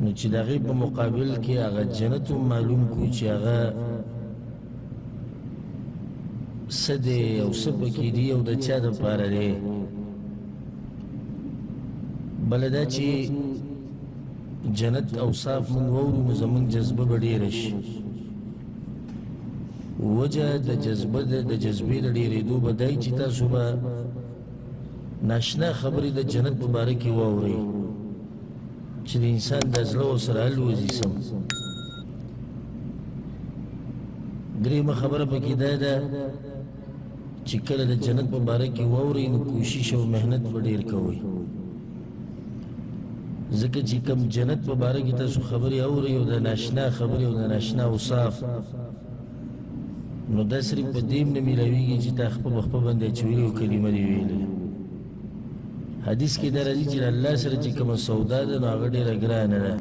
نو چې د هغې په مقابل کې هغه جنت هم معلوم کړو چې هغه څه دی او څه پکې دي او د چا دپاره دی. بله دا چې جنت اوصاف مونږ واورو نو زمونږ جذبه به ډېره شي. وجه د جذبې د ډېرېدو به دی چې تاسو به ناشنا خبرې د جنت په باره کې واورئ چې د انسان د زړه ورسره الوځي سم. درېیمه خبره پکې دا ده چې کله د جنت په باره کې واورئ نو کوشش او محنت به ډېر کوئ، ځکه چې کوم جنت په باره کې تاسو خبرې اورئ او د ناشنا خبرې او د ناشنا اوصاف، نو دا صرف په دې نه میلاویږي چې تا خپل باندې اچولې او کلمه دې ویلې. حدیث کې دا راځي چې الله سره چې کومه سودا ده نو هغه ډېره ګرانه ده.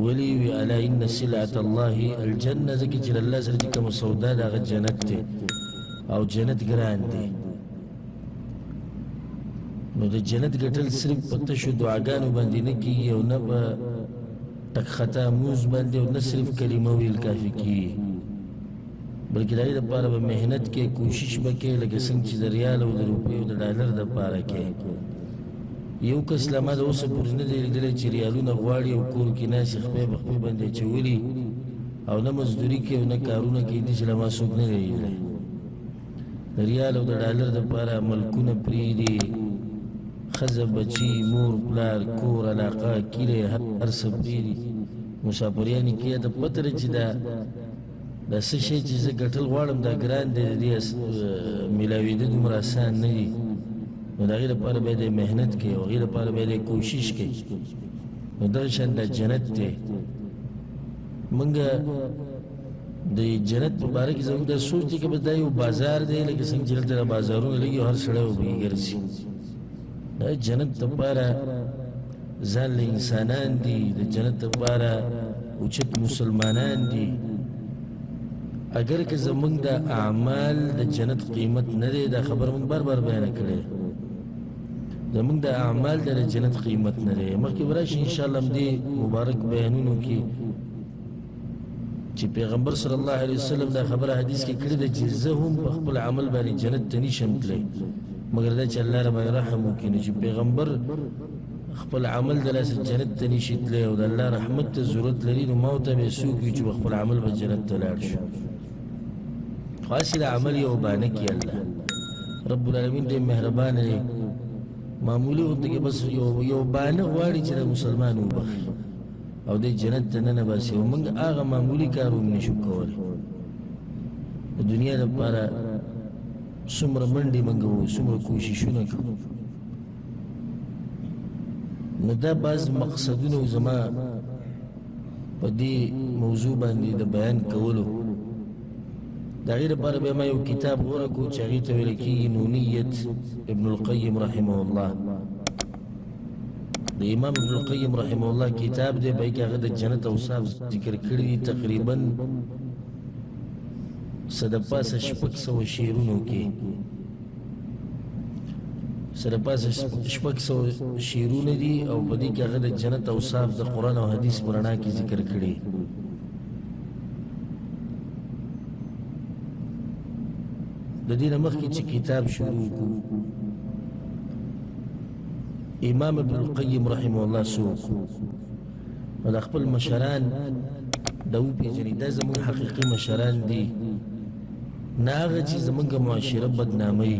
ولي وی الا ان سلعة الله الجنه، ځکه چې الله سره چې کومه سودا ده هغه جنت دی او جنت ګران دی. نو د جنت ګټل صرف په تشو دعاګانو باندې نه کېږي او نه په ټک خطا موز باندې او نه صرف کلمه ویل کافي کېږي، بلکې د هغې دپاره به محنت کې کوشش به کې لکه څنګه چې د ریال او د روپۍ او د ډالر دپاره کې. یو کس لا ما د اوسه پورې نه دی لیدلی چې ریالونه غواړي او کور کې ناستې خپې په خپې باندې اچولي او نه مزدوري کوي او نه کارونه کوي، دې چې له ما څوک نه دی لیدلی. د ریال او د ډالر دپاره ملکونه پرېږدي، ښځه بچي مور پلار کور علاقه کیلې هر څه پرېږدي، مسافریانې کې ته پته ده چې دا څه شی چې زه ګټل غواړم دا ګران دی، د دې میلاوېده دومره اسان نه دي. نو د هغې لپاره باید یې محنت کوي او هغې لپاره باید یې کوشش کوي. نو دغه شان دا جنت دی. موږ د جنت په باره کې زموږ دا سوچ دی که بس دا یو بازار دی لکه څنګه چې دلته بازارونه لګي او هر سړی وبهې ګرځي. دا جنت دپاره ځان له انسانان دي، د جنت دپاره اوچت مسلمانان دي. اگر که زمونږ د اعمال د جنت قیمت نه دی، دا خبر مونږ بار بار بیانه کړې، زمونږ د اعمال د جنت قیمت نه دی. مخکې به راشي انشاءالله همدې مبارک بیانونو کې چې پیغمبر صلی الله علیه وسلم دا خبره حدیث کې کړې ده چې زه هم په خپل عمل باندې جنت ته نشم تللی مګر دا چې الله ربانې رحم وکړي. نو چې پیغمبر خپل عمل د لاسه جنت ته نشي تللی او د الله رحمت ته ضرورت لري، نو ما ورته به څوک وي چې په خپل عمل به جنت ته لاړ شو. خاص د عمل یو بانه کې الله رب العالمین ډېر مهربان دی. معمولي ورته کې بس یو بانه غواړي چې د مسلمان وبخي او د جنت ته ننباسي، او موږ هغه معمولي کار هم نشو کولی. د دنیا لپاره څومره منډې موږ وو، څومره کوششونه کوو. نو دا بعض مقصدونه زما په دې موضوع باندې د بیان کولو. د هغې لپاره بیا ما یو کتاب غوره کړو چې هغې ته ویل کېږي نونیت ابن القیم رحمه الله. د امام ابن القیم رحمه الله کتاب دی، په کې هغه د جنت اوصاف ذکر کړي دي، تقریبا څه د پاسه 600 شعرونو کې، څه د پاسه 600 شعرونه دي او په دې کې هغه د جنت اوصاف د قرآن او حدیث په رڼا کې ذکر کړي. د دې نه مخکې چې کتاب شروع کړو، امام ابن القیم رحمه الله څوک او د خپل مشران دا وپېژني، دا زموږ حقیقي مشران دي، نه هغه چې زموږ معاشره بدناموي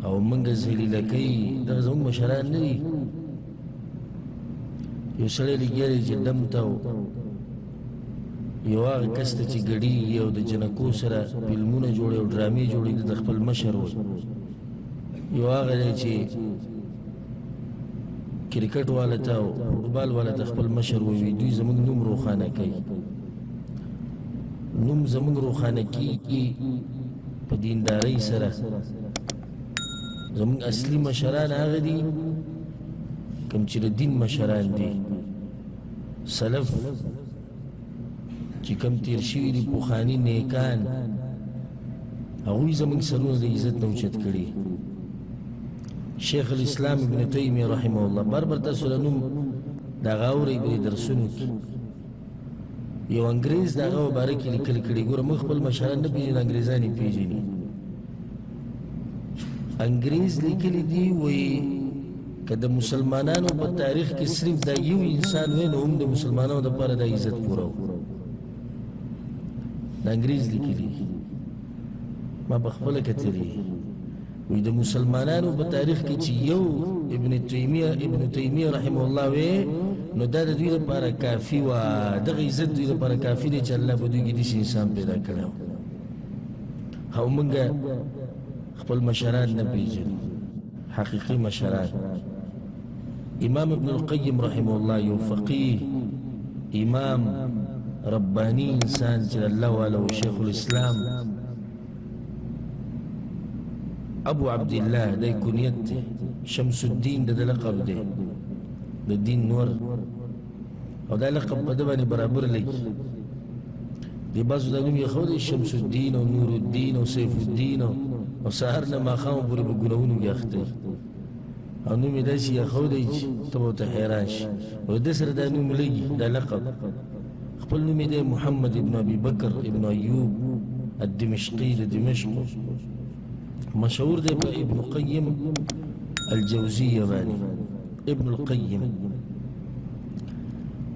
او موږ ذلیله کوي. دغه زموږ مشران نه دي. یو سړی لګیا دی چې ډم ته یو هغه کس ته چې ګډېږي او د جنکو سره فلمونه جوړي او ډرامې جوړي د خپل مشر و. یو هغه دی چې کرکټ والا ته او فوټبال والا ته خپل مشر ووي. دوی زموږ نوم روښانه کوي، نوم زموږ روښانه کېږي په دیندارۍ سره. زموږ اصلي مشران هغه دي کوم چې د دین مشران دي، سلف چې کوم تیر شوي دي، پخواني نیکان، هغوی زموږ سرونه د عزت نه اوچت کړي. شیخ الاسلام ابن تیمیه رحمه الله، بار بار تاسو له نوم دا غاوري به درسونو کې یو انګريز دا غو باره کې لیکل کړي ګوره موږ خپل مشران نه پیژنو انګريزان یې پیژني انګريز لیکلي دي وایي که د مسلمانانو په تاریخ کې صرف دا یو انسان وای نو هم د مسلمانانو دپاره دا عزت پوره و دا انګريز لیکلي ما په خپله کتلي وی د مسلمانانو په تاریخ کې چې یو ابن تیمیه رحمه الله وی نو دا د دوی لپاره کافي وه دغه عزت دوی لپاره کافي دی چې الله په دوی کې داسې انسان پیدا کړی و او موږ خپل مشران نه پیژنو حقیقي مشران امام ابن القیم رحمه الله یو فقیه امام ربانی انسان چې الله والا شیخ الاسلام ابو عبد الله دا کنیت دی شمس الدین دا لقب دی دا دین نور او دا لقب په ده باندې برابر لګي دی بعضو دا نوم یې ښودی شمس الدین او نور الدین او سیف الدین او سهار نه ماښام پورې په ګناهونو کې اخته او نوم یې داسې یې ښودی چې ته به ورته حیران شي او ده سره دا نوم لګي دا لقب خپل نوم یې دی محمد ابن ابي بکر ابن ایوب الدمشقي د دمشق مشهور دی په ابن قیم الجوزیه باندې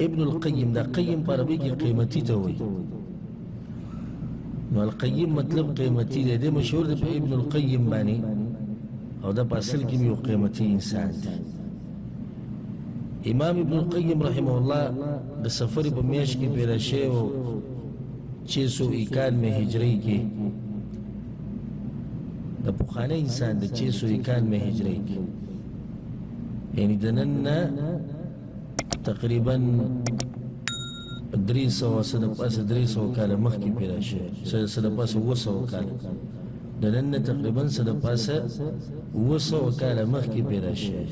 ابن القیم دا قیم په عربي کې قیمتي ته وایي نو القیم مطلب قیمتي دی دی مشهور دی په ابن القیم باندې او دا په اصل کې یو قیمتي انسان دی امام ابن القیم رحمه الله د سفر په میاشت کې پیدا شوی و 691 هجري کې د پخوانی انسان د 691 هجري کې یعنی د نن نه تقریبا 300 سنه پس 300 کاله مخکې پیدا شوی سنه پس 200 کاله د نن نه تقریبا سنه پس 200 کاله مخکې پیدا شوی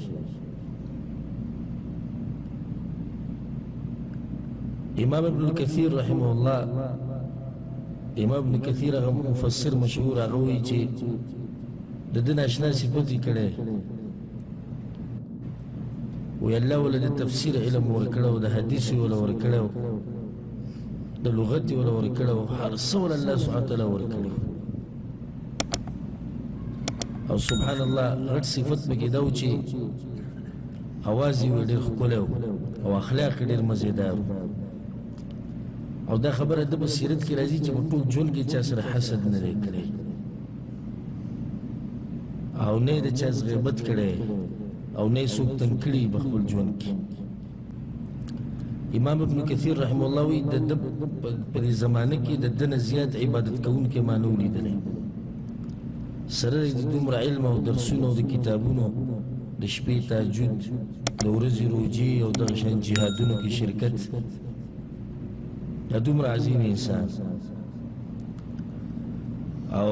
امام ابن الكثير رحمه الله امام ابن كثير هغه مفسر مشهور هغه وایي چې د ده ناشنا صفت یې کړی وی الله وله د تفسیر علم ورکړی و د حدیث یې وله ورکړی و د لغت یې وله ورکړی و هر څه وله الله سبحانه وتعالی ورکړی او سبحان الله غټ صفت پکې دا و چې اواز یې ډېر ښکلی و او اخلاق یې ډېر مزېدار و او دا خبره د په سیرت کې راځي چې په ټول ژوند کې چا سره حسد نه دی کړی او نه د چا غیبت کړی او نه څوک تنګ کړي په خپل ژوند کې امام ابن کثیر رحمه الله وایي د ده په دې زمانه کې د ده نه زیات عبادت کوونکي ما نه و لیدلی سره د دومره علم او درسونو او د کتابونو د شپې تهجد د ورځې روجې او دغه شان جهادونو کې شرکت دا دومره عظیم انسان او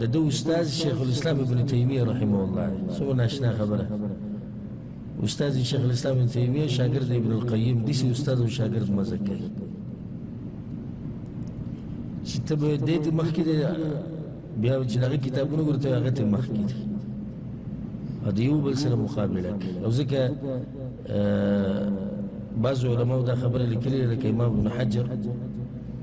د ده استاد شیخ الاسلام ابن تیمیه رحمه الله څومره ناشنا خبره استاد شیخ الاسلام ابن تیمیه شاگرد ابن القیم داسې استاد او شاگرد مزه کوي چې ته به دې ته مخکې دی بیا چې د هغه کتابونه ګورې ته هغه ته مخکې دی او د یو بل سره مقابله کوي او ځکه بعض علماء دا خبره لیکلې لکه امام ابن حجر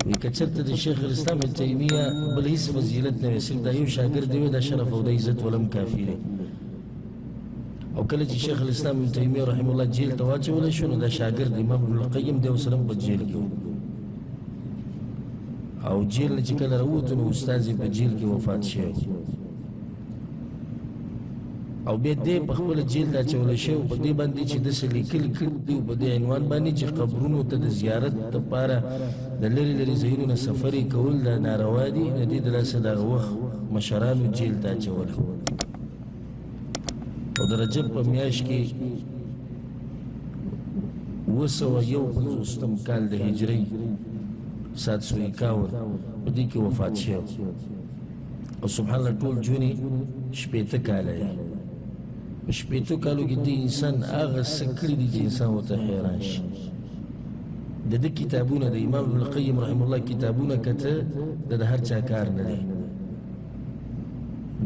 وی که چېرته د شیخ الاسلام ابن تیمیه بل هېڅ فضیلت نه وي صرف دا یو شاګرد دی دا شرف او د عزت ولم کافي دی او کله چې شیخ الاسلام ابن تیمیه رحمه الله جیل ته واچولی شو نو دا شاګرد امام ابن القیم دی ورسره په جیل کې او جیل نه چې کله راووتو نو استاد یې په جیل کې وفات شوی او بیا دې په خپله جیل ته اچولی شوی په دې باندې چې داسې لیکلي کړي دي په دې عنوان باندې چې قبرونو ته د زیارت دپاره د لرې لرې ځایونو نه سفرې کول دا ناروا دي د دې د لاسه دغه وخت مشرانو جیل ته اچولی او د رجب په میاشت کې 251 کال د هجرۍ 751 په دې کې وفات شوی او سبحان الله ټول ژوند یې 80 کاله دی په 80 کالو کې د انسان هغه څه کړي دي چې انسان ورته حیران شي د ده کتابونه د امام ابن القیم رحمه الله کتابونه کته د هر چا کار نه دی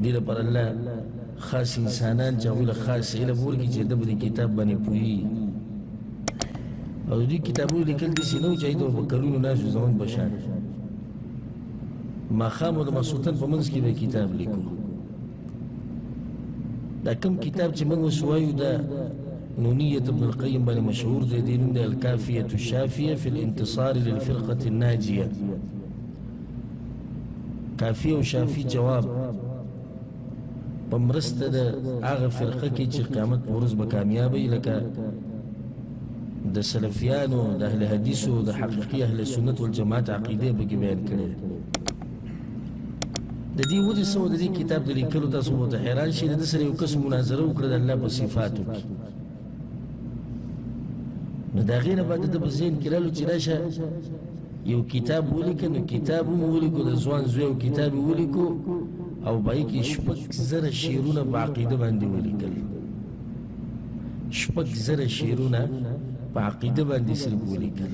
دې لپاره الله خاص انسانان چې هغوی له خاص علم ورکړي چې ده به د کتاب باندې پوهېږي او د دې کتابونو لیکل داسې نه و چې هغې ته به کلونو ناست و زموږ په شان ماښام او د ماسخوتن په منځ کې به کتاب لیکو دا کوم کتاب چې موږ اوس وایو دا نونیة ابن القیم باندې مشهور دی دې نوم دی الکافیة الشافیة فی الانتصار للفرقة الناجیة کافی او شافی جواب په مرسته د هغه فرقه کې چې قیامت په ورځ به کامیابی لکه د سلفیانو د اهل حدیثو د حقیقي اهل سنت والجماعت عقیده به کې بیان کړی د دې وجې څه د دې کتاب د لیکلو تاسو به ورته حیران شئ د ده سره یو کس مناظره وکړه د الله په صفاتو کې نو د هغې نه بعد د په ذهن کې رالو چې راشه یو کتاب ولیکه نو کتاب هم ولیکو د ځوان زوی او کتاب یې ولیکو او به کې 6,000 شعرونه په عقیده باندې ولیکل 6,000 شعرونه په عقیده باندې صرف ولیکل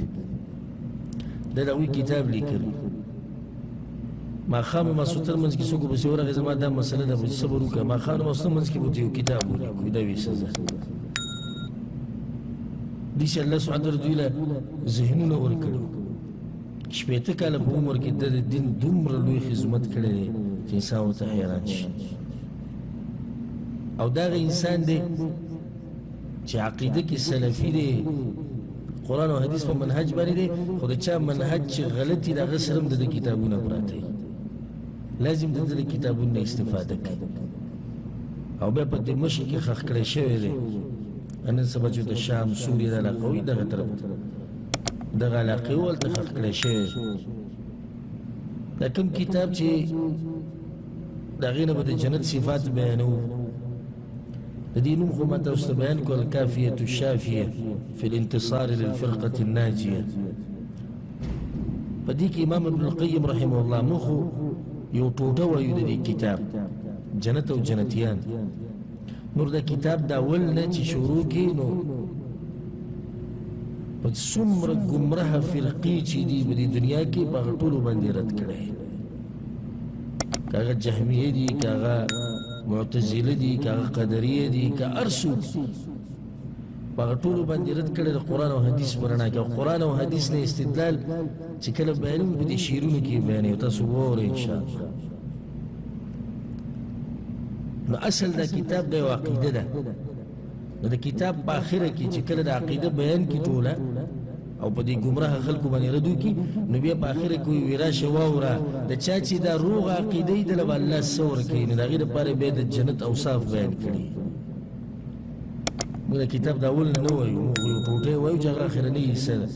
دا د هغوی کتاب لیکل ماښام او ماسخوتن منځ کې څوک پسې ورغی زما دا مسله ده چې صبر وکړه ماښام او ماسخوتن منځ کې به ورته یو کتاب ولیکو دا وي سزا دې چې الله سبحانه وتعالی دوی له ذهنونه ورکړي شپېته کاله په عمر کې د دین دومره لوی خدمت کړی دی چې انسان ورته حیران شي او دا هغه انسان دی چې عقیده کې سلفي دی قرآن او حدیث په منهج باندې دی خو د چا منهج چې غلط وي د هغه سره هم د کتابونه پراته وي لازم د ده کتابونو نه استفاده کوي او بیا په دمشق کې ښخ کړی شوی دی نن سبا چې د شام سوریې د علاقه وي دغه طرف دغه علاقې ولته ښخ کړی شوی دا کوم کتاب چې د هغې نه به د جنت صفات بیانوو د دې نوم خو ما تاسو ته بیان کړو الکافیة الشافیة فی الانتصار للفرقة الناجیة په دې کې امام ابن القیم رحمه الله موږ خو یو ټوټه وایو د دې کتاب جنت او جنتیان نور دا کتاب د اول نه چې شروع کړي نو په څومره ګمراه فرقې چې دي په دې دنیا کې په هغه ټولو باندې رد کړی که هغه جهمیه دي که هغه معتزله دي که هغه قدریه دي که هر څوک دي په هغه ټولو باندې رد کړی د قرآن او حدیث په رڼا کې او قرآن او حدیث نه استدلال چې کله بیانوي په دې شعرونو کې بیانوي تاسو وګورئ انشاءالله نو اصل دا کتاب د یو عقیده ده نو د کتاب په آخره کې چې کله د عقیده بیان کی ټوله او په دې ګمراه خلکو باندې رد وکړي نو بیا په آخره کې وایي راشه واوره د چا چې دا روغه عقیده یې دله به الله څه ورکوي نو د هغې دپاره بیا د جنت اوصاف بیان کړي موږ د کتاب د اول نه وایو موږ یو ټوټه وایو چې هغه اخرنۍ حصه ده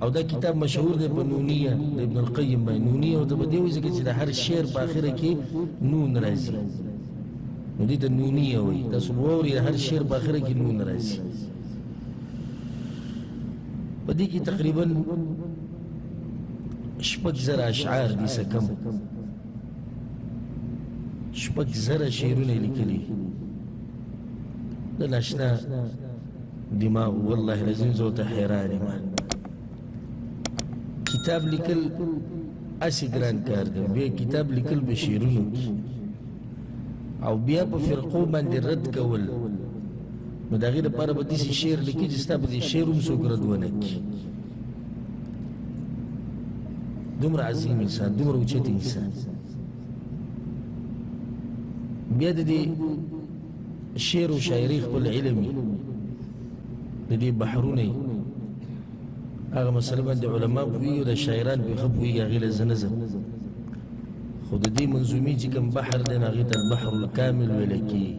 او دا کتاب مشهور دی په نونیه د ابن القیم باندې نونیه ورته په دې وایي ځکه چې د هر شعر په آخره کې نون راځي نو دې ته نونیه وایي تاسو به واورئ د هر شعر په آخره کې نون راځي په دې کې تقریبا 6,000 اشعار دي څه کم 6,000 شعرونه یې لیکلي د ناشنا دماغ والله العظیم زه ورته حیران یم کتاب لیکل اسې ګران کار دی بیا کتاب لیکل په شعرونو کې او بیا په فرقو باندې رد کول نو د هغې دپاره به داسې شعر لیکي چې ستا په دې شعر هم څوک رد ونه کړي دومره عظیم انسان دومره اوچت انسان بیا د دې شعر و شاعري خپل علم د دې بحرونه هغه مسله باندې علما پوهېږي او د شاعران پرې ښه پوهېږي هغې له زه نه ځم خو د دې منظومې چې کوم بحر دی نو هغې ته البحر الکامل ویلی کېږي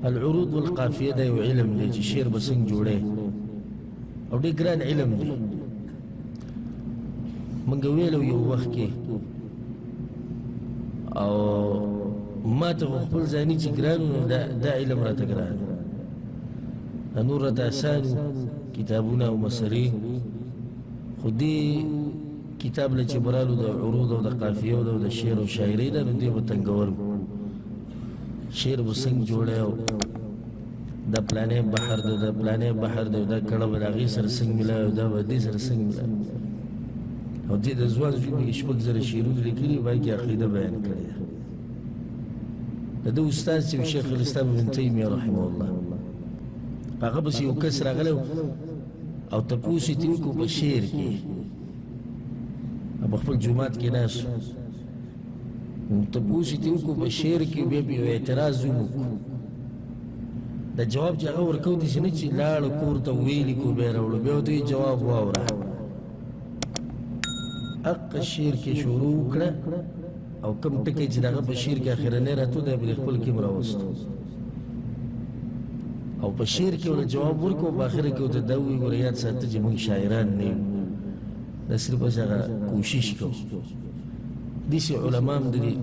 العروض والقافیه دا یو علم دی چې شعر به څنګه جوړی او ډېر ګران علم دی موږ ویلو یو وخت کې او ما ته خو خپل ځاني چې ګران نو دا علم راته ګران نور راته اسان کتابونه او مسلې خو دې کتاب له چې برالو د عروض او د قافیه او د شعر او شاعري ده نو دې به تنګول شعر به څنګه جوړی او دا پلانې بحر دی دا پلانې بحر دی دا کړه به د هغې سره څنګه ملاوي او دا به دې سره څنګه ملاوي او دې د ځوان زوی کې 6,000 شعرونه لیکلي باقي کې عقیده بیان کړې ده د ده استاد چې شیخ الاسلام ابن تیمیه رحمه الله هغه بس یو کس راغلی او تپوس یې ترې وکړو په شعر کې په خپل جومات کې ناست تپوس یې ترې وکړو په شعر کې بیا به یو اعتراض وکړو د جواب چې هغه ورکوو داسې نه چې لاړه کور ته ویلي کو بیا راوړو بیا ورته یې جواب واوره اقا شعر کې شروع وکړه او کم ټکی چې د هغه په شعر کې اخرنی راتو دی بل خپل کې م راوستو او په شعر کې ورته جواب ورکړو په اخره کې ورته دا ووایي ګوره یاد ساته چې موږ شاعران نه یو دا صرف بس هغه کوشش کوو داسې علما هم د دې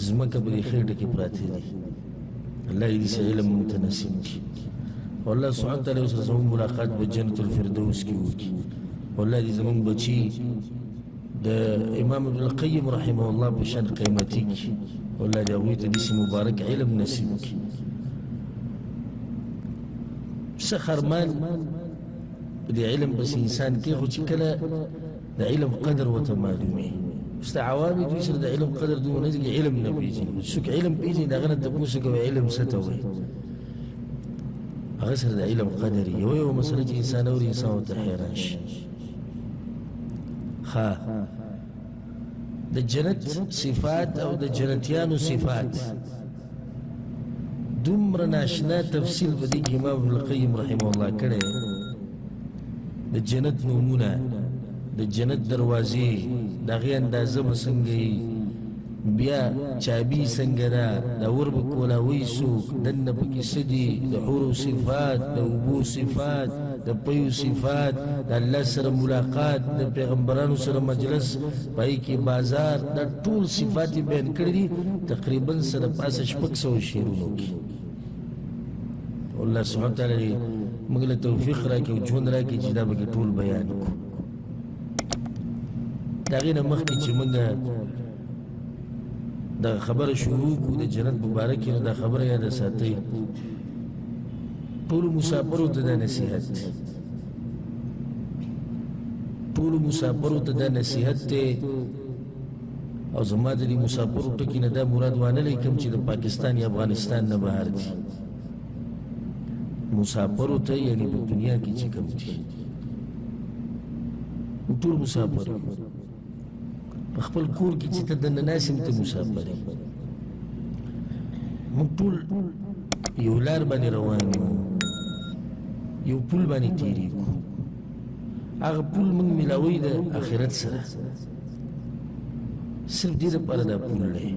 ځمکه په دې خېټه کې پراته دي الله یې داسې علم موږ ته نصیب کړي والله سبحانه وتعالی ورسره زموږ ملاقات په جنت الفردوس کې وکړي والله دې زموږ بچي د امام ابن القیم رحمه الله په شان قیمتي کړي والله دې هغوی ته داسې مبارک علم نصیب کړي څه خرمان په دې علم پسې انسان کې خو چې کله د علم قدر ورته معلومي ستا عوام دوی سره د علم قدر دومره نه علم نه پېژني څوک علم پېژني د هغه نه تپوس کوي علم څه ته وایي هغه سره د علم قدر یو مسله چې انسان اوري انسان ورته حیران شي ښه د جنت صفات او د جنتیانو صفات دومره ناشنا تفصیل په دې کې امام ابن القیم رحمه الله کړی د جنت نومونه د جنت دروازې د هغې اندازه به څنګه وي بیا چابي څنګه ده د ور به کولاوی څوک دننه پکې څه دي د حورو صفات د اوبو صفات د پیو صفات د الله سره ملاقات د پیغمبرانو سره مجلس پای کې بازار دا ټول صفات یې بیان کړي دي تقریبا سره پاسه شپږ سوه شعرونو کې الله سبحانه وتعالی موږ له توفیق راکړي او ژوند راکړي چې دا پکې ټول بیان کړو د هغې نه مخکې چې موږ دا خبره شروع کړو د جنت مبارک کې نو دا خبره یاده ساتئ ټولو مسافرو ته دا نصیحت دی ټولو مسافرو ته دا نصیحت دی او زما د دې مسافرو ټکي نه دا مراد وانه لئ کوم چې د پاکستان یا افغانستان نه بهر دي مسافرو ته یعنی په دنیا کې چې کوم دي ټول مسافر په خپل کور کې چې ته دننه ناست یم ته مسافر یې موږ ټول یو لار باندې روان یو یو پل باندې تېرېږو هغه پل موږ میلاوی د آخرت سره صرف دې دپاره دا پل دی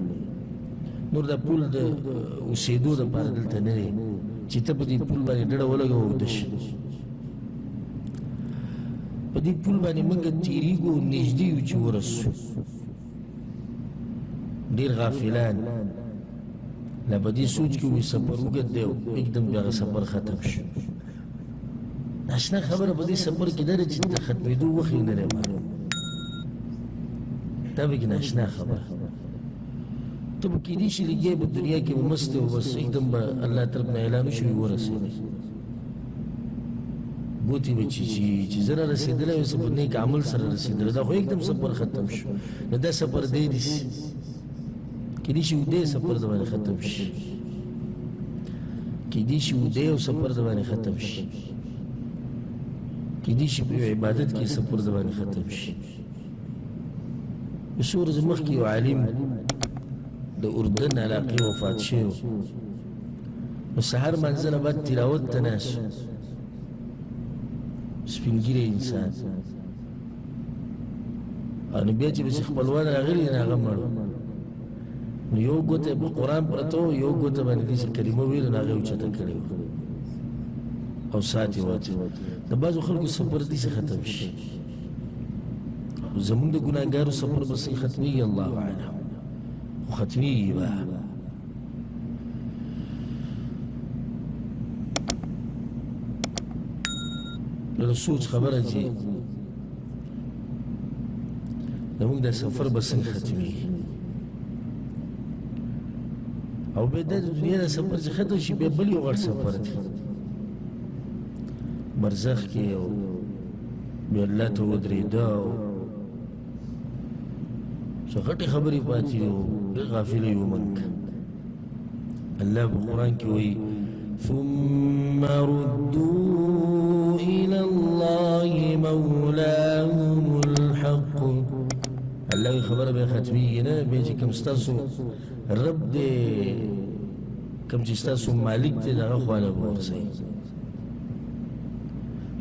نور دا پل د اوسېدو دپاره دلته نه دی چې ته په دې پل باندې ډډه ولګوه او اوده شي په دې پل باندې موږ تېرېږو نږدې یو چې ورسو ډېر غافلان لا په دې سوچ کې وي سفر اوږد دی او एकदम بیا هغه سفر ختم شو ناشنا خبره په دې سفر کې دا ده چې د ختمېدو وخت یې نه دی معلوم دا پکې ناشنا خبره ته به کېدای شي لګیا به دنیا کې به مست او بس एकदम به الله طرف نه اعلان وشي ورسېدی ګوتې به چې زه را رسېدلی اوس په نیک عمل سره رسېدلی دا خو एकदम سفر ختم شو نو دا سفر دی داسې کېدای شي اوږدی سفر د باندې ختم شي کېدای شي اوږدی او سفر د باندې ختم شي کېدای شي په یو عبادت کې سفر د باندې ختم شي څو ورځې مخکې یو عالم د اردن علاقې وفات شوی نو سهار منځه نه بعد تلاوت ته ناست سپین ږیری انسان او نو بیا چې پسې خپلوان راغلي نه هغه مړ نو یو ګوته په قرآن پرته و یو ګوته باندې داسې کلمه ویله نو هغه یې اوچته کړې وه او ساعت یې واچو د بعضو خلکو سفر داسې ختم شي زمونږ د ګناهګارو سفر به څنګه ختمېږي الله اعلم خو ختمېږي به د سوچ خبره چې زمونږ دا سفر به څنګه ختمېږي او بیا دا د دنیا دا سفر چې ختم شي بیا بل یو غټ سفر دی برزخ کې او بیا الله ته ودرېده او څه غټې خبرې پاتې دي او ډېر غافله یو موږ الله په قرآن کې وایي ثم رد کم ستاسو رب دے کم چې ستاسو مالک دی دغه خواله ورځئ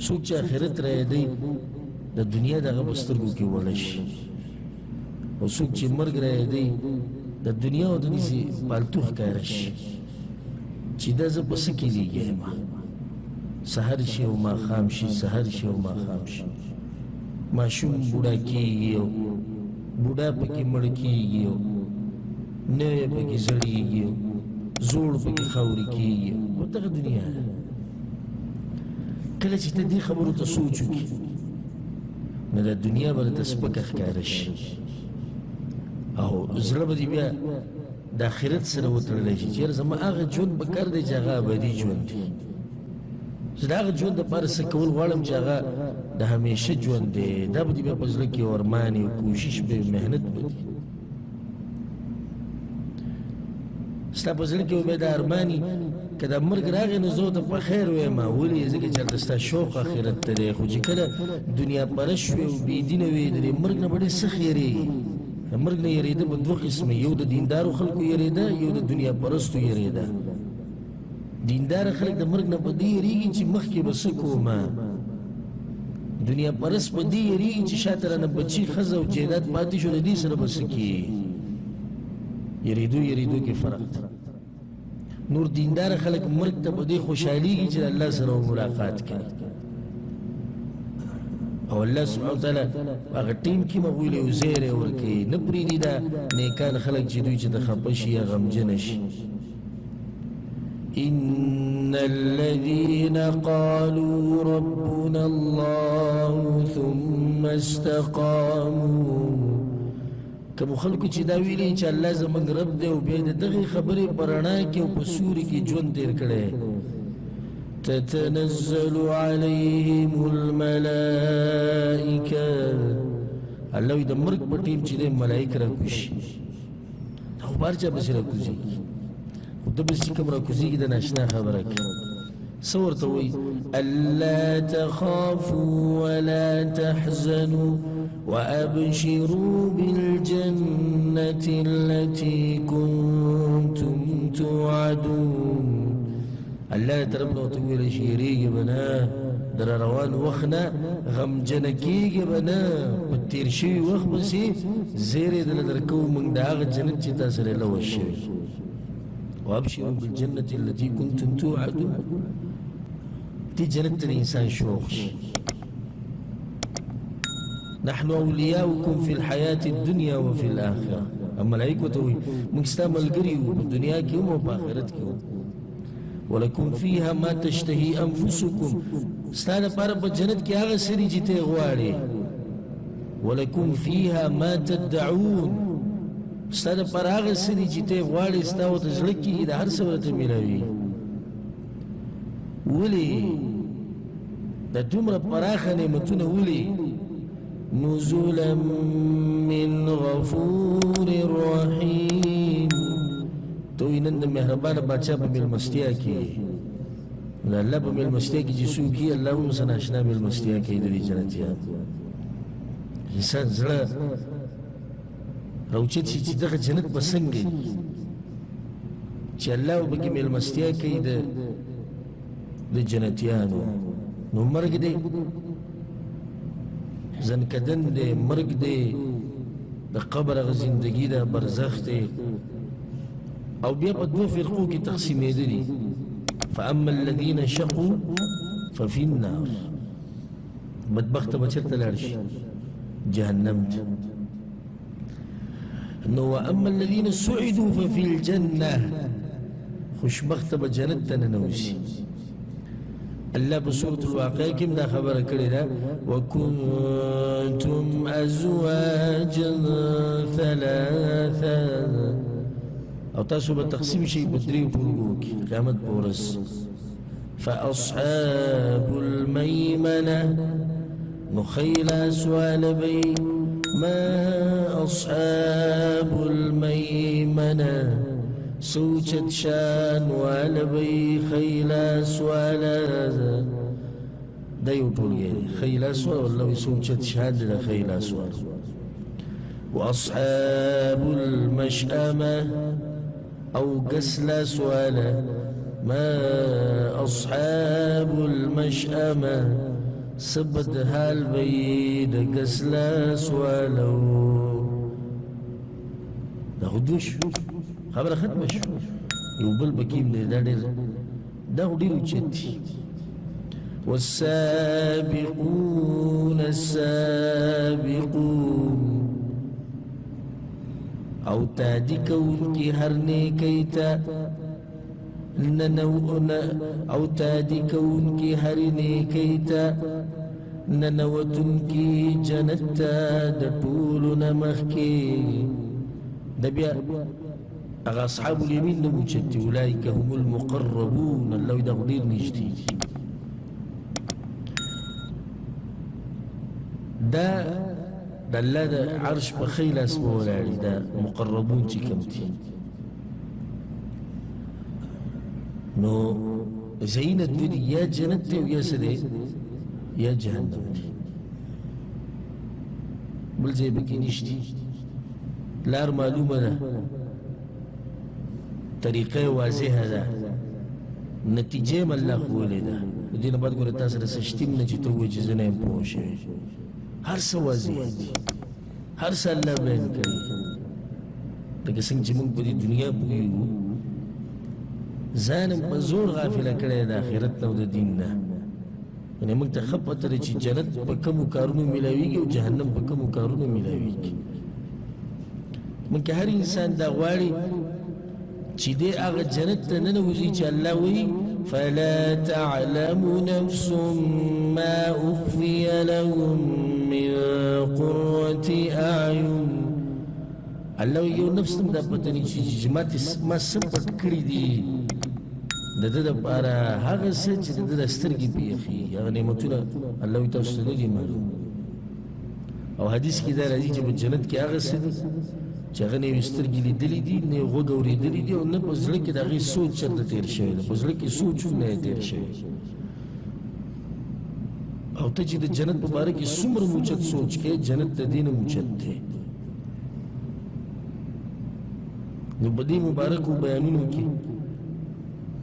څوک چې آخرت رایې دی د دنیا دغه په سترګو کې وړه شي او څوک چې مرګ رایې دی د دنیا او دنیسې پالتو ښکاره شي چې دا زه په څه کې لیږم سحر شي او ماښام شي سحر شي او ماښام شي ماشوم بوډا کېږي او بوډا پکې مړ کېږي او نوی پکې زړېږي او زوړ پکې خاورې کېږي او دغه دنیا ده کله چې ته دې خبرو ته سوچ وکړي نو دا دنیا به درته سپکه ښکاره شي او زړه به دې بیا د آخرت سره وتړلی شي چې یاره زما هغه ژوند به کار دی چې هغه ابدي ژوند دی زه د هغه ژوند دپاره څه کول غواړم چې هغه د همیشه ژوند دی دا به دې بیا په زړه کې ارمان وي کوشش به وي محنت به دي ستا په زړه کې به بیا دا ارمان وي که دا مرګ راغی نو زه ورته په خیر ویم ولې ځکه چې هلته ستا شوق آخرت ته دی خو چې کله دنیا پرست شوې او بېدینه وې د دې مرګ نه به ډېر سخت یېرېږي د مرګ نه یېرېده په دوه قسمه یو د دیندارو خلکو یېرېده یو د دنیا پرستو یېرېده دیندار خلک د مرګ نه په دې یېرېږي چې مخکې به څه کومه دنیا پرست په دې یېرېږي چې شاته رانه بچي ښځه او جایداد پاتې شو د دې سره به څه کېږي یېرېدو کې فرق دی نور دیندار خلک مرګ ته په دې خوشحالېږي چې د الله سره ملاقات کوي او الله سبحانه وتعالی هغه ټیم کې مغول یو زیری ورکوي نه پرېږدي دا نیکان خلک چې دوی چې د خفه شي یا غمجنه شي إن الذين قالوا ربنا الله ثم استقاموا کوم خلکو چې دا ویلي چې الله زموږ رب دی او بیا د دغې خبرې په رڼا کې او په سوري کې ژوند تېر کړی تتنزل عليهم الملائكة الله وی د مرګ په ټیم چې دی ملائک راکوشي دا خو بار چا پسې راکوزېږي خو ده پسې کوم راکوزېږي د ناشنا خبره کوي څه ورته وایي ألا تخافوا ولا تحزنوا وأبشروا بالجنة التي كنتم توعدون الله طرفنا وتقول شيريږي بنا در روان وخنا غمجنه کېږي بنا په تېر شوي وخت پسې زیری دله درکوو موږ د هغه جنت چې تا سره لوس شوي وابشروا بالجنة التي كنتم توعدون دې جنت ته د انسان شوق شي نحن أولياؤكم في الحياة الدنيا وفي الآخرة ملائکو ته وایي موږ ستا ملګري یو په دنیا کې هم او په آخرت کې هم ولکم فیها ما تشتهي انفسکم ستا دپاره په جنت کې هغه څه دي چې ته یې غواړې ولکم فیها ما تدعون ستا دپاره هغه څه دي چې ته یې غواړې ستا ورته زړه کېږي د هر څه ورته میلاوي ولې دا دومره پراخه نعمتونه ولې نزلا من غفور رحیم توی نن د مهربانه بادشاه په میلمستیا کې د الله په میلمستیا کې چې څوک وي الله هم ورسره اشنا میلمستیا کوي د دې جنتیان انسان زړه راوچت شي چې دغه جنت به څنګه وي چې الله به پکې میلمستیا کوي د جنتیانو نو مرګ دی زنکدن دی مرګ دی د قبر هغه زندګي ده برزخ دی او بیا په دوه فرقو کې تقسیمېدلي فاما الذين شقوا ففي النار بدبخته به چېرته لاړ شي جهنم ته نو واما الذين سعدوا ففي الجنه خوشبخته به جنت ته ننوځي الله بسورة الواقع كم دا خبر كريدا وكنتم أزواجا ثلاثا او تاسو بتقسيم شيء بدري وبرغوك قيامت بورس فأصحاب الميمنة نخيل أسوال بي ما أصحاب الميمنة سوچت شان والبي خيلاس والا دا یو ټولګی دی خیلاس والا والله سوچت شان د خیلاس والا وأصحاب المشأمة أو قسلا سوالا ما أصحاب المشأمة سبت حال بيد قسلا سوالا دا خدوش خبر ختمش يوبل بكيم دا دير دا خديرو چتي والسابقون السابقون او تادی کون کی ہر نیکیتا او تادی کون کی ہر نیکیتا ننوتن کی جنتا دا طول نمخ کی دبیا اغا اصحاب اليمين نموچت اولئك هم المقربون اللو دا غدير نجدي دا الله دا عرش بخيل اسمه ولاري دا مقربون چی کمتی نو زين الدنيا يا جنت ويا سدي يا جهنم بل زي بكي نشتي لار معلومة دا طریقه واضحه ده نتیجه م الله خولی ده دینه بعد ګوره تاسو د سشتیم نه چې ته وایې چې زه نه یم پوه شوی هر څه واضح دي هر څه الله بیان کوي لکه څنګه چې موږ په دې دنیا پوهېږو ځان م په زور غافله کړی د آخرت نه او د دین نه یعنې موږ ته ښه پته ده چې جنت په کومو کارونو میلاویږي او جهنم په کومو کارونو میلاویږي موږ که هر انسان دا غواړي چی دے آغا جنت تا ننوزی چا اللہ وی فلا تعلم نفس ما اخفی لهم من قرة اعین اللہ وی یو نفس تم دا پتنی چی جماعت ما سپت کری دی دا دا پارا حاغا سا چی دا دا سترگی پیخی آغا نعمتونا اللہ وی تاوستا نگی معلوم او حدیث کی دا رازی چی با جنت کی آغا سا دی چې هغه نه یې سترګې لیدلي دي نه یې غوږ اورېدلي دي او نه په زړه کې د هغې سوچ چېرته تېر شوی دی په زړه کې سوچ هم نه یې تېر شوی او ته چې د جنت په باره کې څومره موچت سوچ کې جنت د دې نه موچت دی نو په دې مبارکو بیانونو کې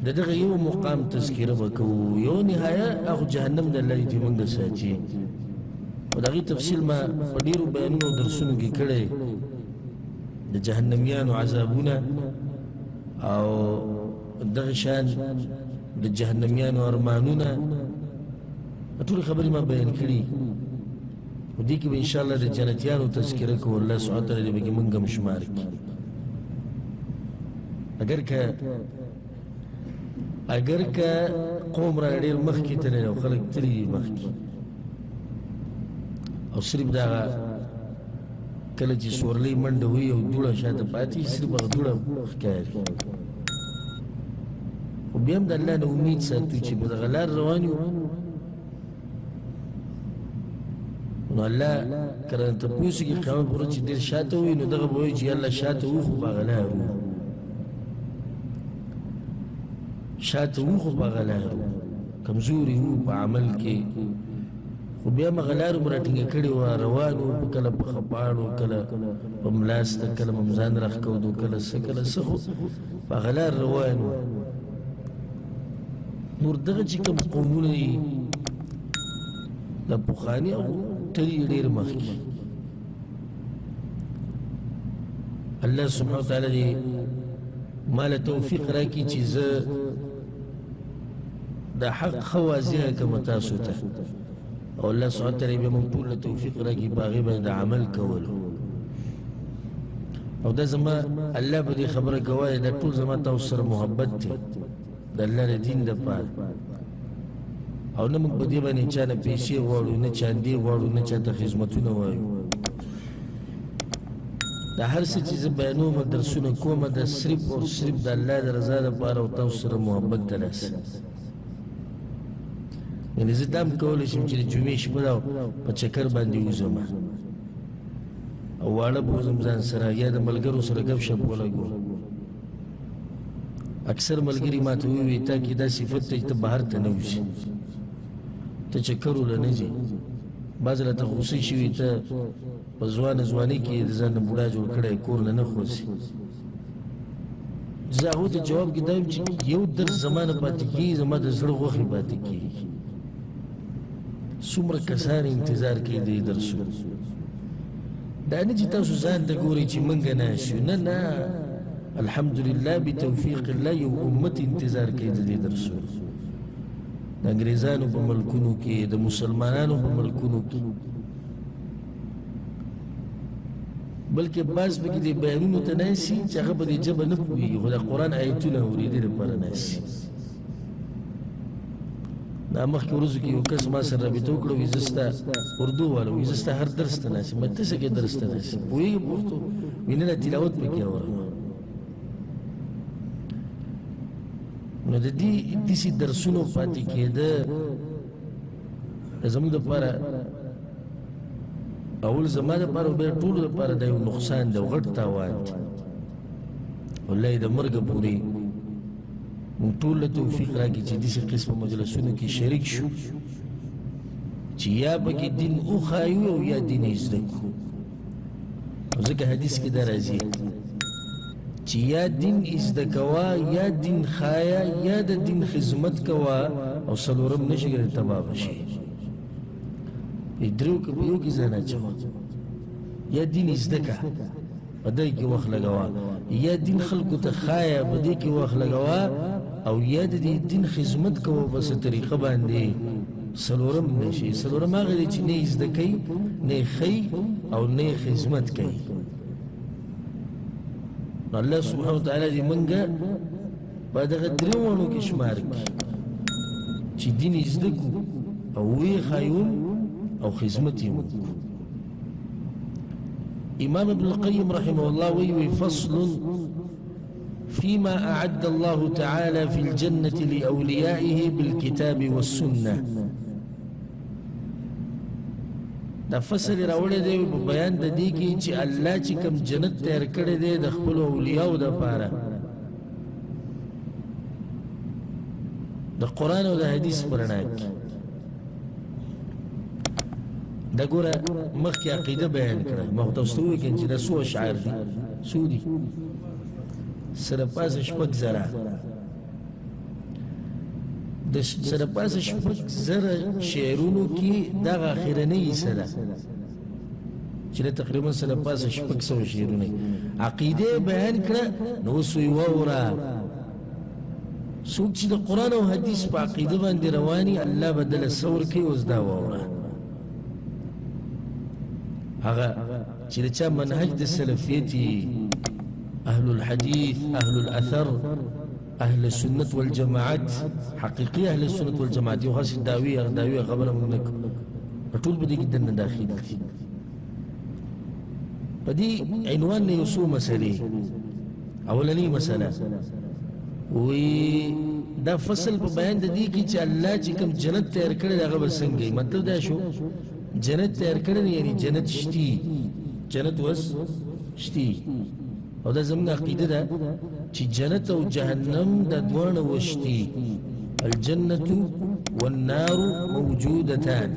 د دغه یو مقام تذکره به کوو یو نهایه هغه جهنم د الله دې موږ ساتي او د هغې تفصیل ما په ډېرو بیانونو او درسونو کې کړی د جهنميانو عذابونه او دغه شان د جهنميانو ارمانونه ټول خبرې ما بیان کړي او دې کې به ان شاء الله د جنتیانو تذکره کوو الله سبحانه وتعالی دې به موږ هم شمار کړي اگر که قوم را ډېر مخکې تللی او خلک تللي دي مخکې او صرف دغه کله چې سورلۍ منډه وي او دوړه شاته پاتې صرف هغه دوړه ښکاري خو بیا هم د الله نه امید ساتو چې په دغه لار روان یو نو الله که رانه تپوس کړي قیامت په ورځ چې ډېر شاته وي نو دغه به وایي چې یالله شاته وو خو په هغه لار وو شاته وو خو په هغه لار وو کمزوري وو په عمل کې خو بیا مغه لار مو راټینګه کړې وه روان وو کله په خپاړو کله په ملاسته کله مو ځان راښکودو کله څه خو په هغه لار روان وو نور دغه چې کوم قومونه دي د پخواني او تلي ډېر مخکې الله سبحانه وتعالی دې ما له توفیق راکړي چې زه د حق ښه واضحه کړم تاسو ته او الله سبحانه وتعالی به موږ ټول له توفیق راکړي په هغې باندې د عمل کولو او دا زما الله به دې خبره ګواهي دا ټول زما تاسو سره محبت دی د الله د دین دپاره او نه موږ په دې باندې چا نه پیسې غواړو نه چاندې غواړو نه چاته خدمتونه وایو دا هر څه چې زه بیانوم درسونه کوم دا صرف او صرف د الله د رضا دپاره او تاسو سره محبت د لاسه یعنې زه دا هم کولی شم چې د جمعې شپه ده په چکر باندې وځم او واړه به وځم ځان سره یا د ملګرو سره ګپ شپ ولګو اکثر ملګري ما ته ووایي تا کې دا صفت دی چې ته بهر ته نه وځې ته چکر وله نه ځې بعض له ته غوسې شوي ته په ځوانۍ کې د ځان نه بوډا جوړ کړی کور نه نه خوځي زه هغو ته جواب کې دا وایم چې یو درس زما نه پاتې کېږي زما د زړه غوښې پاتې کېږي څومره کسان انتظار کوي دې درسونو دا نه چې تاسو ځان ته ګورئ چې موږ ناست یو نه نه الحمدلله بتوفیق الله یو امت انتظار کوي د دې درسونو د انګریزانو په ملکونو کې د مسلمانانو په ملکونو کې بلکې بعض پکې د بیانونو ته ناستي چې هغه په دې ژبه نه پوهېږي خو د قرآن آیتونه اورېدې دپاره ناستي دا مخکې ورځو کې یو کس ما سره رابطه وکړه وایي زه ستا اردو والا وایي زه ستا هر درس ته ناست یم ته څه کې درس ته ناست یم پوهېږې پښتو وایي نه تلاوت پکې اورم نو د دې داسې درسونو پاتې کېده زموږ دپاره اول زما دپاره او بیا ټولو دپاره دا یو نقصان دی او غټ تاوان دی والله د مرګه پورې موږ ټول له توفیق راکړي چې داسې قسمه مجلسونو کې شریک شو چې یا پکې دین وښایو او یا دین یې زده کړو ځکه حدیث کې دا راځي چې یا دین زده کوه یا دین ښایه یا د دین خدمت کوه او څلورم نشي ګرې تباه به شي په دریو کې په یو کې ځان اچوه یا دین زده که په دی کې وخت لګوه یا دین خلکو ته ښایه په دې کې وخت لګوه او یا د دې دین خدمت کوه په څه طریقه باندې څلورم نشي څلورم هغه دی چې نه یې زده کوي نه یې ښیي او نه یې خدمت کوي نو الله سبحانه وتعالی دې مونږه په دغه دریوانو کې شمار کړي چې دین یې زده کړو او ویې ښایو او خدمت یې وکړو امام ابن القيم رحمه الله ويوي فصل فيما أعد الله تعالى في الجنة لأوليائه بالكتاب والسنة دا فصل راوړی دی په بیان د دې کې چې الله چې کوم جنت تیار کړی دی د خپلو اولیاو دپاره د قرآن او د حدیث په رڼا کې دا ګوره مخکې عقیده بیان کړه ما خو تاسو ته وویل چې دا څو اشعار دي څو دي سره پاسه شپږ زره د سره پاسه شپږ زره شعرونو کې دغه اخرنۍ حصه ده چې تقریبا سره پاسه شپږ سوه شعرونه عقیده بیان کړه نو اوس وی واوره څوک چې د قرآن او حدیث په عقیده باندې رواني الله به دله ثور کوي اوس دا واوره هغه چې د چا منهج د سلفیت اهل الحديث اهل الاثر اهل السنه والجماعت حقيقي اهل السنه والجماعت یو خاص داوی خبره موږ نه ټول به دې کې دنه داخل دي په دې عنوان نه یو څو مسلې اولنۍ مسله وی دا فصل په بیان د دې کې چې الله چې کوم جنت تیار کړی هغه به څنګه مطلب دا شو جنت تیار کړی یعنی جنت شتي جنت وس شتي او دا زموږ عقیده ده چې جنت او جهنم د دواړه وشتي الجنة والنار موجودتان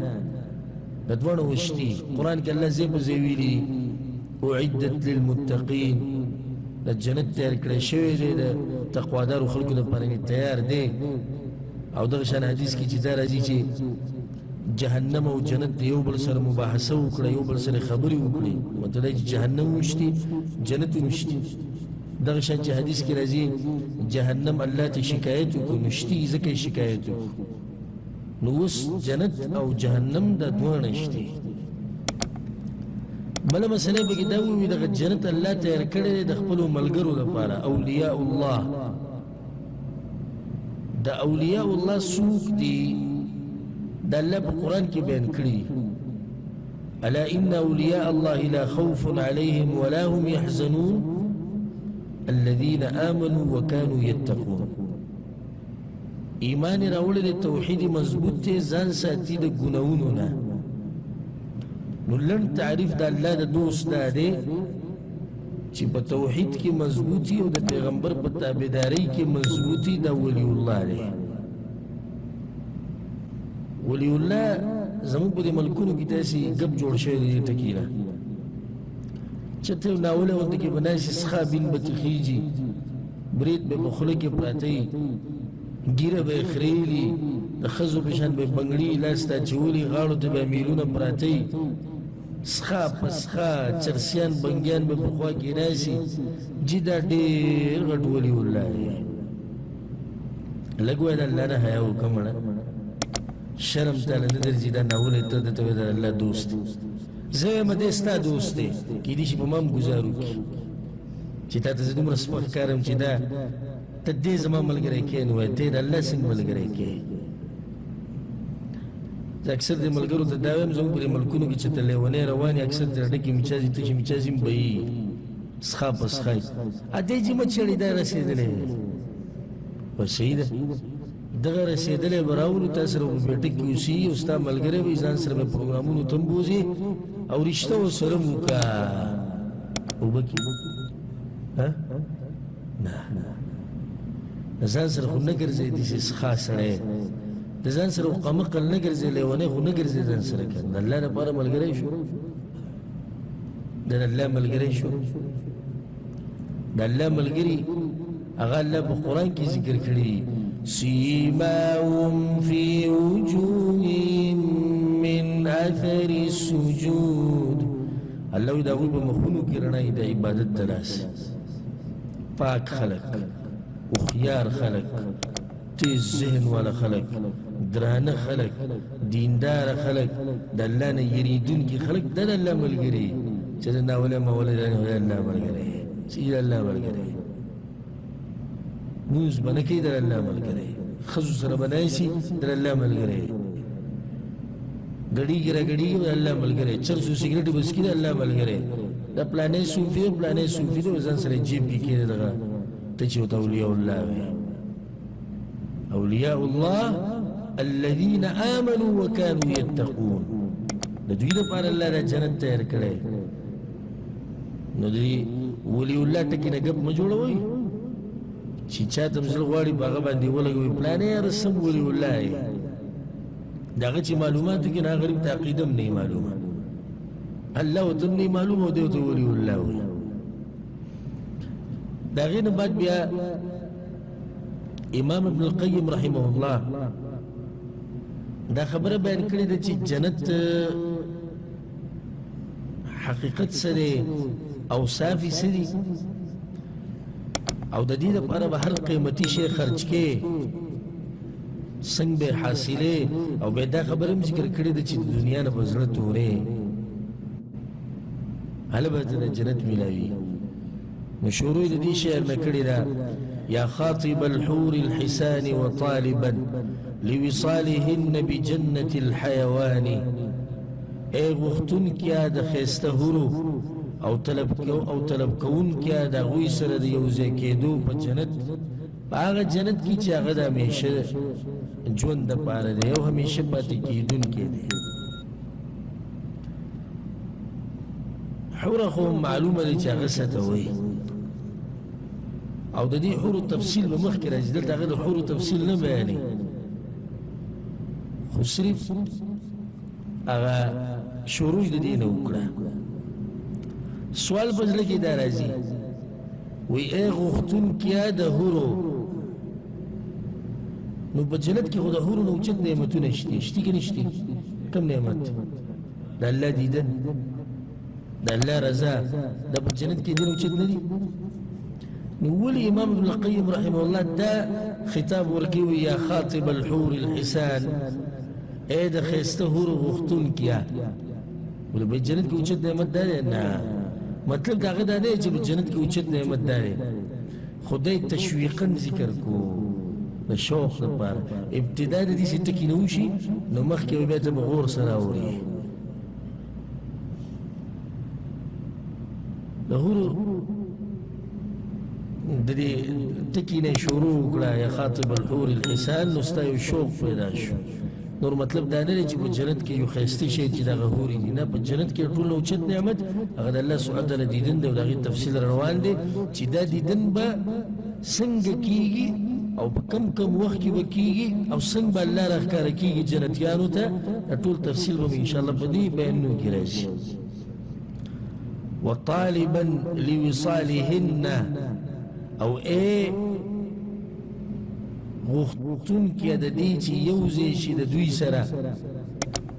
د دواړه وشتي قرآن کې الله زیب ویلي اعدت للمتقین د جنت تیار کړی شوی دی د تقوادارو خلکو دپاره تیار دی او دغه شان حدیث کې چې دا راځي چې جهنم او جنت د یو بل سره مباحثه وکړه یو بل سره خبرې وکړي مطلب چې جهنم وشتي جنت وشتي دغه شان چې حدیث کې راځي جهنم الله ته شکایت وکړي نشتي ځکه یې شکایت وکړي نو اوس جنت او جهنم د دواړه شتي بله مسله پکې دا ووي دغه جنت الله تیار کړی دی د خپلو ملګرو لپاره اولیاء الله د اولیاء الله څوک دي دا الله په قرآن کې بیان کړي الا ان اولیاء الله لا خوف عليهم ولا هم يحزنون الذين آمنوا وكانوا يتقون ایمان راوړی د توحید مضبوط دی ځان ساتي د ګناهونو نه نو لن تعریف د الله د دوست دا دی چې په توحید کې مضبوطی او د پیغمبر په تابعداري کې مضبوطی د ولی الله دی ولی الله زمون په دې ملکونو کې داسې ګپ جوړ شوی دی ټکي نه چې ته ناوله ونده کې بناسي سخابین به تخیږي برید به په خوله کې پراته وي ګیره به یې خریلي د ښځو په شان به یې بنګړي لاس ته اچولي غاړو ته به یې میلونه پراته وي سخا په سخا چرسیان بنګیان به په خوا کې ناسي جي دا ډېر غټ ولي الله دی لږ وایه د الله نه حیا وکړه مړه شرم تاله نه درځي دا ناولی ته درته وایه د الله دوست دی زه وایم دی ستا دوست دی کیدای شي په ما هم ګزار وکړي چې تا ته زه دومره سپک ښکارم چې دا ته دې زما ملګری کښې نو وایه ته د الله څنګه ملګری کښې زه اکثر دې ملګرو ته دا وایم زموږ په دې ملکونو کې چې ته لیونی روان یې اکثر دې ډکې میچازي تشې میچازي هم بهي سخا په سخا یې دې چې مه چېړې دا رسېدلی و صحیح ده دغه رسېدلی به راولو تا سره په بیټک کې اوسېږي او ستا ملګری به ځان سره به پروګرامونو ته هم بوځې او رشته ورسره هم وکړه اوبه کې نه د ځان سره خو نه ګرځې داسې سخا سړی د ځان سره خو قمقل نه ګرځې لیونی خو نه ګرځې ځان سره که د الله لپاره ملګری شو د الله ملګری شو د الله ملګري هغه الله په قرآن کې ذکر کړي سیماهم فی وجوههم من اثر السجود الله وی د هغوی په مخونو کې رڼا د عبادت د لاسه پاک خلق هوښیار خلق تیز ذهن والا خلق درانه خلق دیندار خلق د الله نه یریدونکي خلق د الله ملګري چې د ناولی مولی د الله ملګری چې د الله ملګری مونځ به نه کوي د الله ملګری ښځو سره به نایسي د الله ملګری ګډېږي راګډېږي د الله ملګری چرس او سګرېټ به څکي د الله ملګری دا پلانی صوفي او پلانی صوفي دی ځان سره جیب کې کښېني دغه ته چې ورته اولیاء الله وي اولیاء الله الذین آمنوا وکانوا یتقون د دوی دپاره الله دا جنت تیار کړی نو دوی ولی الله ټکي نه ګپ مه جوړوئ چې چا ته م زړه غواړي په هغه باندې ولګوي پلانی یاره سم ولی الله یې د هغه چې معلوماتو کې نه غریب ته عقیده هم نه معلومه الله ورته هم نه معلومه او دی ورته ولی الله وایي د هغې نه بعد بیا امام ابن القیم رحمه الله دا خبره بیان کړې ده چې جنت حقیقت سره اوصاف یې څه دي او د دې لپاره به هر قیمتي شی خرج کې څنګه به حاصلې او به دا خبره هم ذکر کړې ده چې د دنیا نه به زړه تورې هله به د جنت میلاوي نو شروع یې د دې شعر نه کړې ده یا خاطب الحور الحسان وطالبا لوصالهن بجنة الحيوان اے غختون کیا د خیسته هورو او طلب کون کیا د هغوی سره د یوځای کېدو په جنت په هغه جنت کې چې هغه د همیشه ژوند دپاره دی او همیشه پاتې کېدونکی دی حوره خو معلومه دی چې هغه څه ته وایي او د دې حورو تفصیل به مخکې راځي دلته هغه د حورو تفصیل نه بیانوي خو صرف هغه شروع د دې نه وکړه سوال په زړه کې دا راځي وی ای غوښتونکیه د حورو نو په جنت کې خو د حورو نه اوچت نعمتونه شته شته که نشته کوم نعمت د الله دیدن د الله رضا دا په جنت کې دین اوچت نه دي نو ولي امام ابن القیم رحمه الله دا خطاب ورکوي یا خاطب الحور الحسان اے د ښایسته حورو غوښتونکیه ولې په جنت کې اوچت نعمت دا دی نه مطلب دا هغه دا دی چې په جنت کې اوچت نعمت دا دی خدای تشویقا ذکر کو د شوق لپاره ابتدا د دې ټکي نه وشي نو مخکې بیا ته به غور سره اوري د حورو د دې ټکي نه شروع وکړه یا خاطب الحور الحسان نو ستا یو شوق پیدا شو نور مطلب دا نه دی چې په جنت کې یو ښایسته شی چې دغه حورې دي نه په جنت کې ټول اوچت نعمت هغه د الله سبحانه وتعالی دیدن دی او د هغې تفصیل روان دی چې دا دیدن به څنګه کېږي او په کم کم وخت کې وکیږي او څنګه به الله راښکاره کیږي جنتیانو ته ټول تفصیل به انشاءالله په دې بیانونو کې راشي وطالبا لوصالهن او غوښتون کې د دې چې یو ځای شي د دوی سره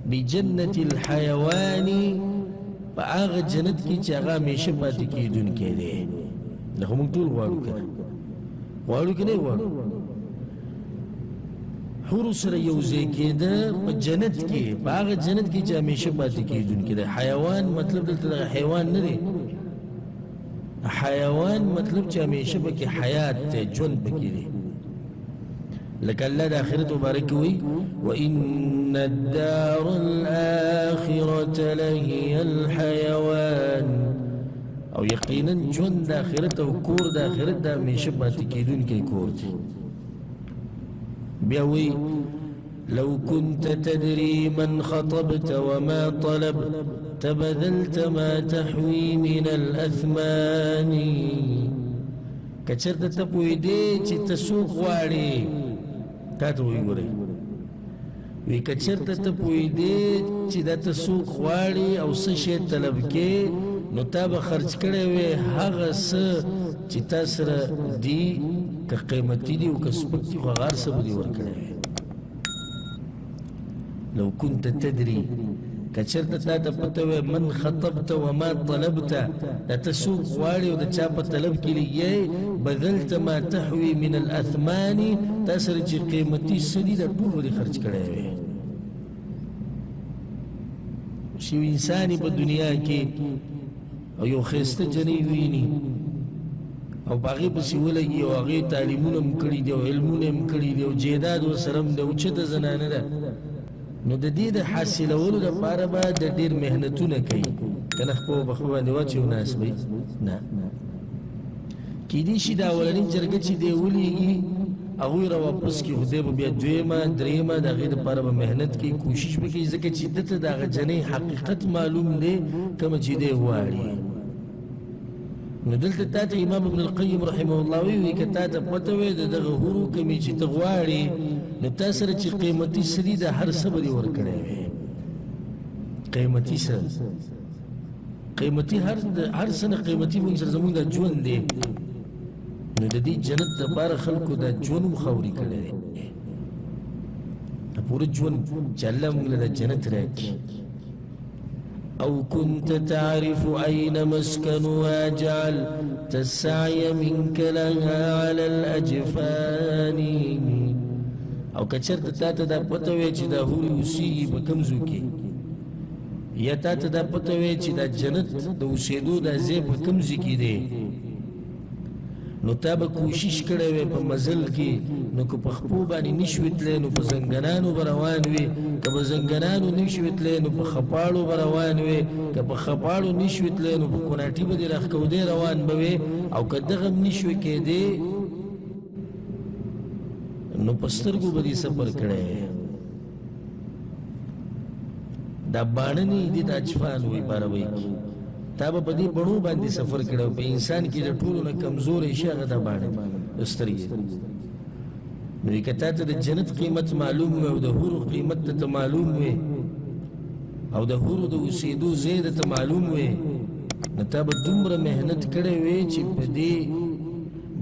بجنة الحیوان په هغه جنت کې چې هغه همیشه پاتې کېدونکی دی دا خو موږ ټول غواړو که نه غواړو که نه غواړو حورو سره یو ځای کېده په جنت کې په هغه جنت کې چې همیشه پاتې کېدونکی دی حیوان مطلب دلته دغه حیوان نه دی حیوان مطلب چې همیشه پکې حیات دی ژوند پکې دی لك الله آخرة مبارك وإن الدار الآخرة لهي الحيوان او يقينا جون آخرة وكور آخرة من شبه تكيدون كي كور بيوي لو كنت تدري من خطبت وما طلب تبذلت ما تحوي من الأثمان كچرت تپوي دي چه تسوق واري تاتو وګورئ وی کچرته ته پوهېدې چې دا ته څوک غواړي او څه شی طلب کې نو تا به خرچ کړی وې هغه څه چې تا سره دي که قیمتي دي او که سپک دي خو هغه هر څه به دې ورکړی وې لو كنت تدري کچرته تا ته پته وې من خطبت وما طلبت دا ته څوک غواړي او د چا په طلب کې لګیې بذلت ما تحوي من الأثمان تا سره چې قیمتي څه دي دا ټول ولې خرچ کړی وې چې انسان په دنیا کې او یو ښایسته جنۍ ویني او په هغې پسې ولګي او هغې تعلیمونه هم کړي دي او علمونه هم کړي دي او جیداد ورسره هم د اوچته زنانه ده نو د دې د حاصلولو دپاره به د ډېر محنتونه کوي که نه خپل په خپل باندې واچوي او ناست به نه کیدای شي دا اولنۍ جرګه چې دی ولیږي هغوی را واپس کړي خو دی به بیا دویمه درېیمه د هغې دپاره به محنت کوي کوشش به کوي ځکه چې ده ته د هغه جنۍ حقیقت معلوم دی کومه چې دی غواړي نو دلته تا ته امام ابن القیم رحمه الله وی که تا ته پته وی د دغه حورو کومې چې ته غواړې نو تا سره چې قیمتي څه دي د هر څه به دې ورکړی وی قیمتي څه قیمتي هر څه نه قیمتي مونږ سره زمونږ دا ژوند دی نو د دې جنت دپاره خلکو دا ژوند هم خاوري کړی دی دا پوره ژوند چې الله مونږ له دا جنت راکړي أو كنت تعرف أين مسكنها جعلت السعي منك لها على الأجفان او کچرت تا ته دا پته وی چې دا حورې اوسېږي په کوم ځای کې یا تا ته دا پته وی چې دا جنت د اوسېدو دا ځای په کوم ځای کې دی نو تا به کوشش کړی وی په مزل کې نو که په خپو باندې نشوې تلی نو په زنګنانو به روان وې که په زنګنانو نشوې تلی نو په خپاړو به روان وې که په خپاړو نشوې تلی نو په کوناټي به دې راښکودې روان به وې او که دغه هم نشوې کېدې نو په سترګو به دې سفر کړی دا باڼه نه دي د اجفان وی باروی کې تا به په دې بڼو باندې سفر کړی په انسان کې د ټولو نه کمزوری شي هغه دا باڼه سترګې نو که تا ته د جنت قیمت معلوم وي او د حورو قیمت ته معلوم وي او د حورو د اوسېدو ځای درته معلوم وي نو تا به دومره محنت کړی وي چې په دې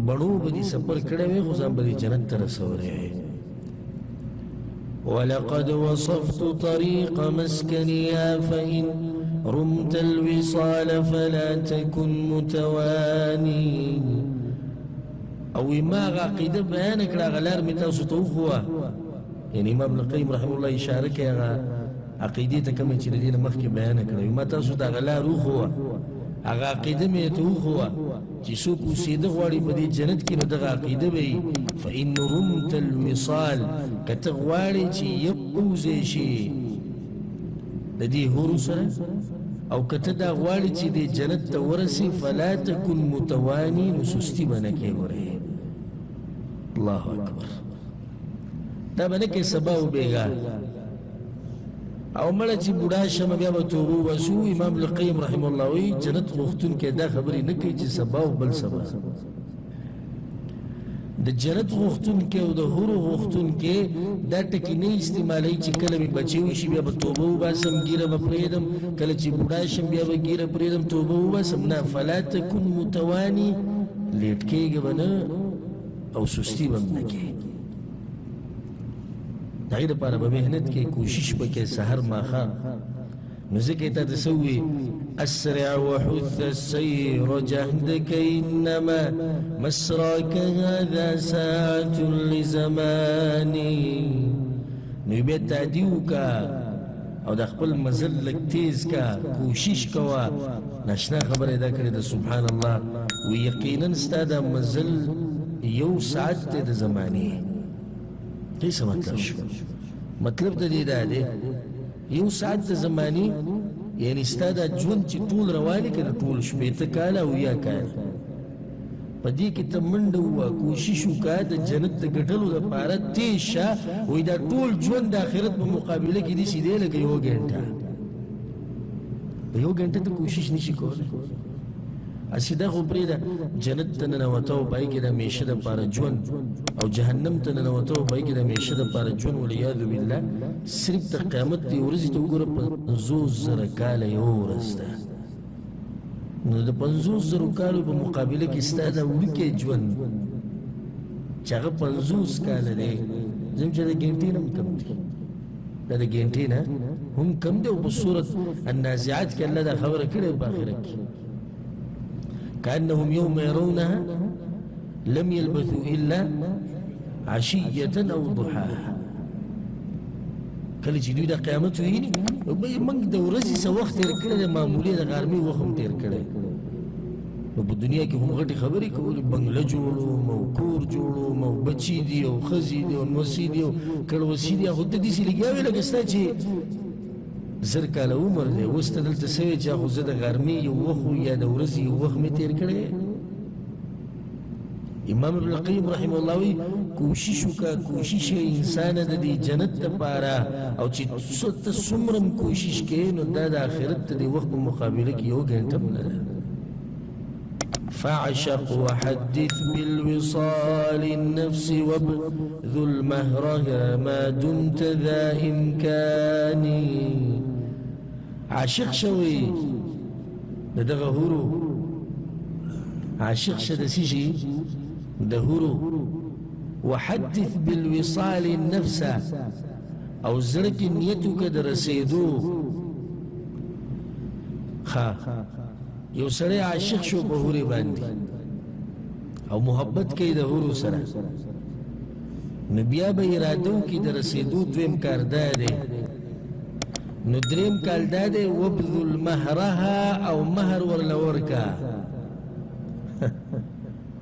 بڼو به دې سفر کړی وي خو ځان به دې جنت ته رسولی وي ولقد وصفت طريق مسكنها فإن رمت الوصال فلا تكن متواني او ما عقیده بیان کړه غلار می تاسو ته وخوا یعنی امام ابن القیم رحمه الله اشاره کوي هغه عقیده ته کوم چې دینه مخکې بیان کړه ما تاسو ته غلار وخوا هغه عقیده می ته وخوا چې څوک اوسېده غواړي په دې جنت کې نو دغه عقیده وي فإن رمت الوصال کته غواړي چې یوځای شي د دې حورو سره او کته دا غواړي چې د جنت ته ورسي فلا تكن متواني نو سستي به نه کوې ورې الله اکبر دا به نه کوې سبا وبېږه او مړه چې بوډا شمه بیا به توبه وباسو امام القیم رحمه الله وایي جنت غوښتونکی دا خبرې نه کوي چې سبا او بل سبا د جنت غوښتون کې او د حورو غوښتون کې دا ټکي نه استعمالوي چې کله مې بچی وشي بیا به توبه وباسم ګیره به پرېږدم کله چې بوډا شم بیا به ګیره پرېږدم توبه وباسم نه فلا تکن متواني لیټ کېږه به نه او سستی به هم نه کې د هغې دپاره به محنت کې کوشش به کې سحر ماښام نو ځکه یې تا ته څه ووي اسرع وحث السير جهدك انما مسراك هذا ساعة لزماني نو بیا تعدي وکړه او د خپل مزل لږ تیز کا کوشش کوه ناشنا خبره یې دا کړې ده سبحان الله و یقینا ستا دا مزل یو ساعت دی د زمانې دې څه مطلب شو مطلب د دې دا دی یو ساعت د زمانې یعنی ستا دا ژوند چې ټول روانې که د ټول شپېته کاله او یا کاله په دې کې ته منډه ووهه کوشش وکړه د جنت د ګټلو دپاره تېز شه وایي دا ټول ژوند د آخرت په مقابله کې داسې دی لکه یوه ګنټه په یو ګنټه ته کوشش نشي کولی اسی دا خو پرېږده جنت ته ننوته او په هغې کې د همیشه دپاره ژوند او جهنم ته ننوته او په هغې کې د همیشه دپاره ژوند والعیاذ بالله صرف د قیامت دې ورځې ته وګوره 50,000 کاله یوه ورځ ده نو د 50,000 کالو په مقابله کې ستا دا وړوکی ژوند چې هغه 50 کاله دی زم چې د ګنټې نه هم کم دی دا د ګنټې نه هم کم دی او په صورت النازعات کې الله دا خبره کړې په آخرت کې كأنهم يوم يرونها لم يلبثوا إلا عشية أو ضحاها کله چې دوی د قیامت ویني موږ د ورځې څه وخت تېر کړی دی معمولي د غرمې وخت هم تېر کړی نو په دنیا کې هم غټې خبرې کولې بنګله جوړوم او کور جوړوم او بچي دي او ښځې دي او نوسي دي او کړوسي دي خو ته داسې لګیا وې لکه ستا چې 1000 کاله عمر دی اوس ته دلته څه وې چې خو زه د غرمې یو وخت یا د ورځې یو وخت مې تېر کړی امام ابن القیم رحمه الله وی کوشش وکړه کوشش انسان د دې جنت لپاره او چې ته څومره کوشش کوې نو دا د آخرت د وخت په مقابله کې یو ګنټه هم نه ده فاعشق وحدث بالوصال النفس وابذل مهرها ما دمت ذا إمكاني عاشق شوي دغه هورو عاشق شه د سشي د هورو وحدث بالوصال النفس او زړه کې نیت وکړه د رسېدو یو سړی عاشق شو په هورې باندې او محبت کوي د هورو سره نو بیا به اراده وکړي د رسېدو دویم کار دا دی نو دریم کال دا دی وبذل مهرها او مهر ورله ورکه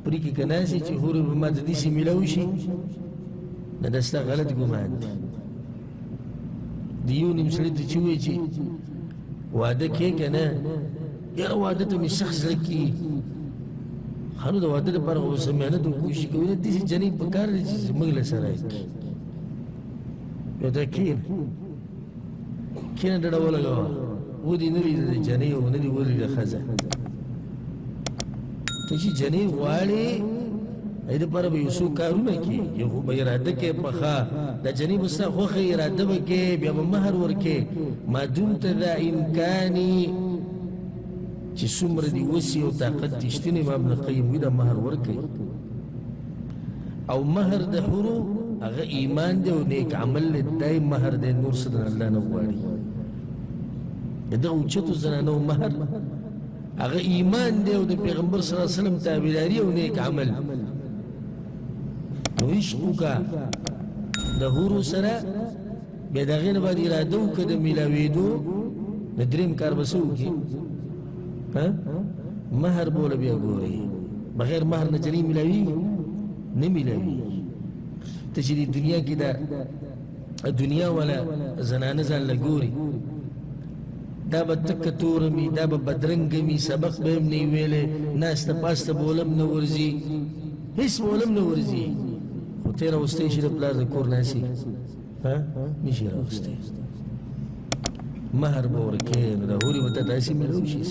پرې کې که ناسې چې هورې به ما د داسې میلاو شي نه دا ستا غلط ګمان دی د یو نیم سړي ته چې ووایي چې واده کې که نه یاره واده ته مې سخت زړه کېږي ښه نو د واده لپاره خو اوس محنت وکوشي کوي نه داسې جنۍ په کار دی چې موږ له سره کړي بیا دا کښېنه ډډه ولګوه ودې نه لیده د جنۍ او نه دې ولیده ښځه ته چې جنۍ غواړې هغې دپاره به یو څو کارونه کړي یو خو به اراده کې پخه دا جنۍ به ستا خوښه اراده به کې بیا به مهر ورکې ما دمت ذا امکاني چې څومره دې وسي او طاقت دې شته امام ابن القیم وایي دا مهر ورکوي او مهر د حورو هغه ایمان دی او نیک عمل دی دای مهر دی نور څه د الله نه غواړي د دغه اوچتو زنانو مهر هغه ایمان دی او د پیغمبر صلی الله علیه وسلم تابعداري او نیک عمل نو عشق وکړه د حورو سره بیا د هغې نه باید اراده وکړه د میلاوېدو د دریم کار به څه وکړي مهر بوله بیا ګوري بغیر مهر نه جنۍ میلاوېږي نه میلاوېږي ته چې د دنیا کې دا دنیا والا زنانه ځان له ګوري دا به تکه توره مي دا به بدرنګه مي سبق به هم نه وي ویلی ناسته پاسته به ولم نه ورځي هېڅ به ولم نه ورځي خو ته یې راوستی شي د پلار د کور ناسي نشي راوستی مهر به ورکوې نو دا هورې به ته داسې میلاو شي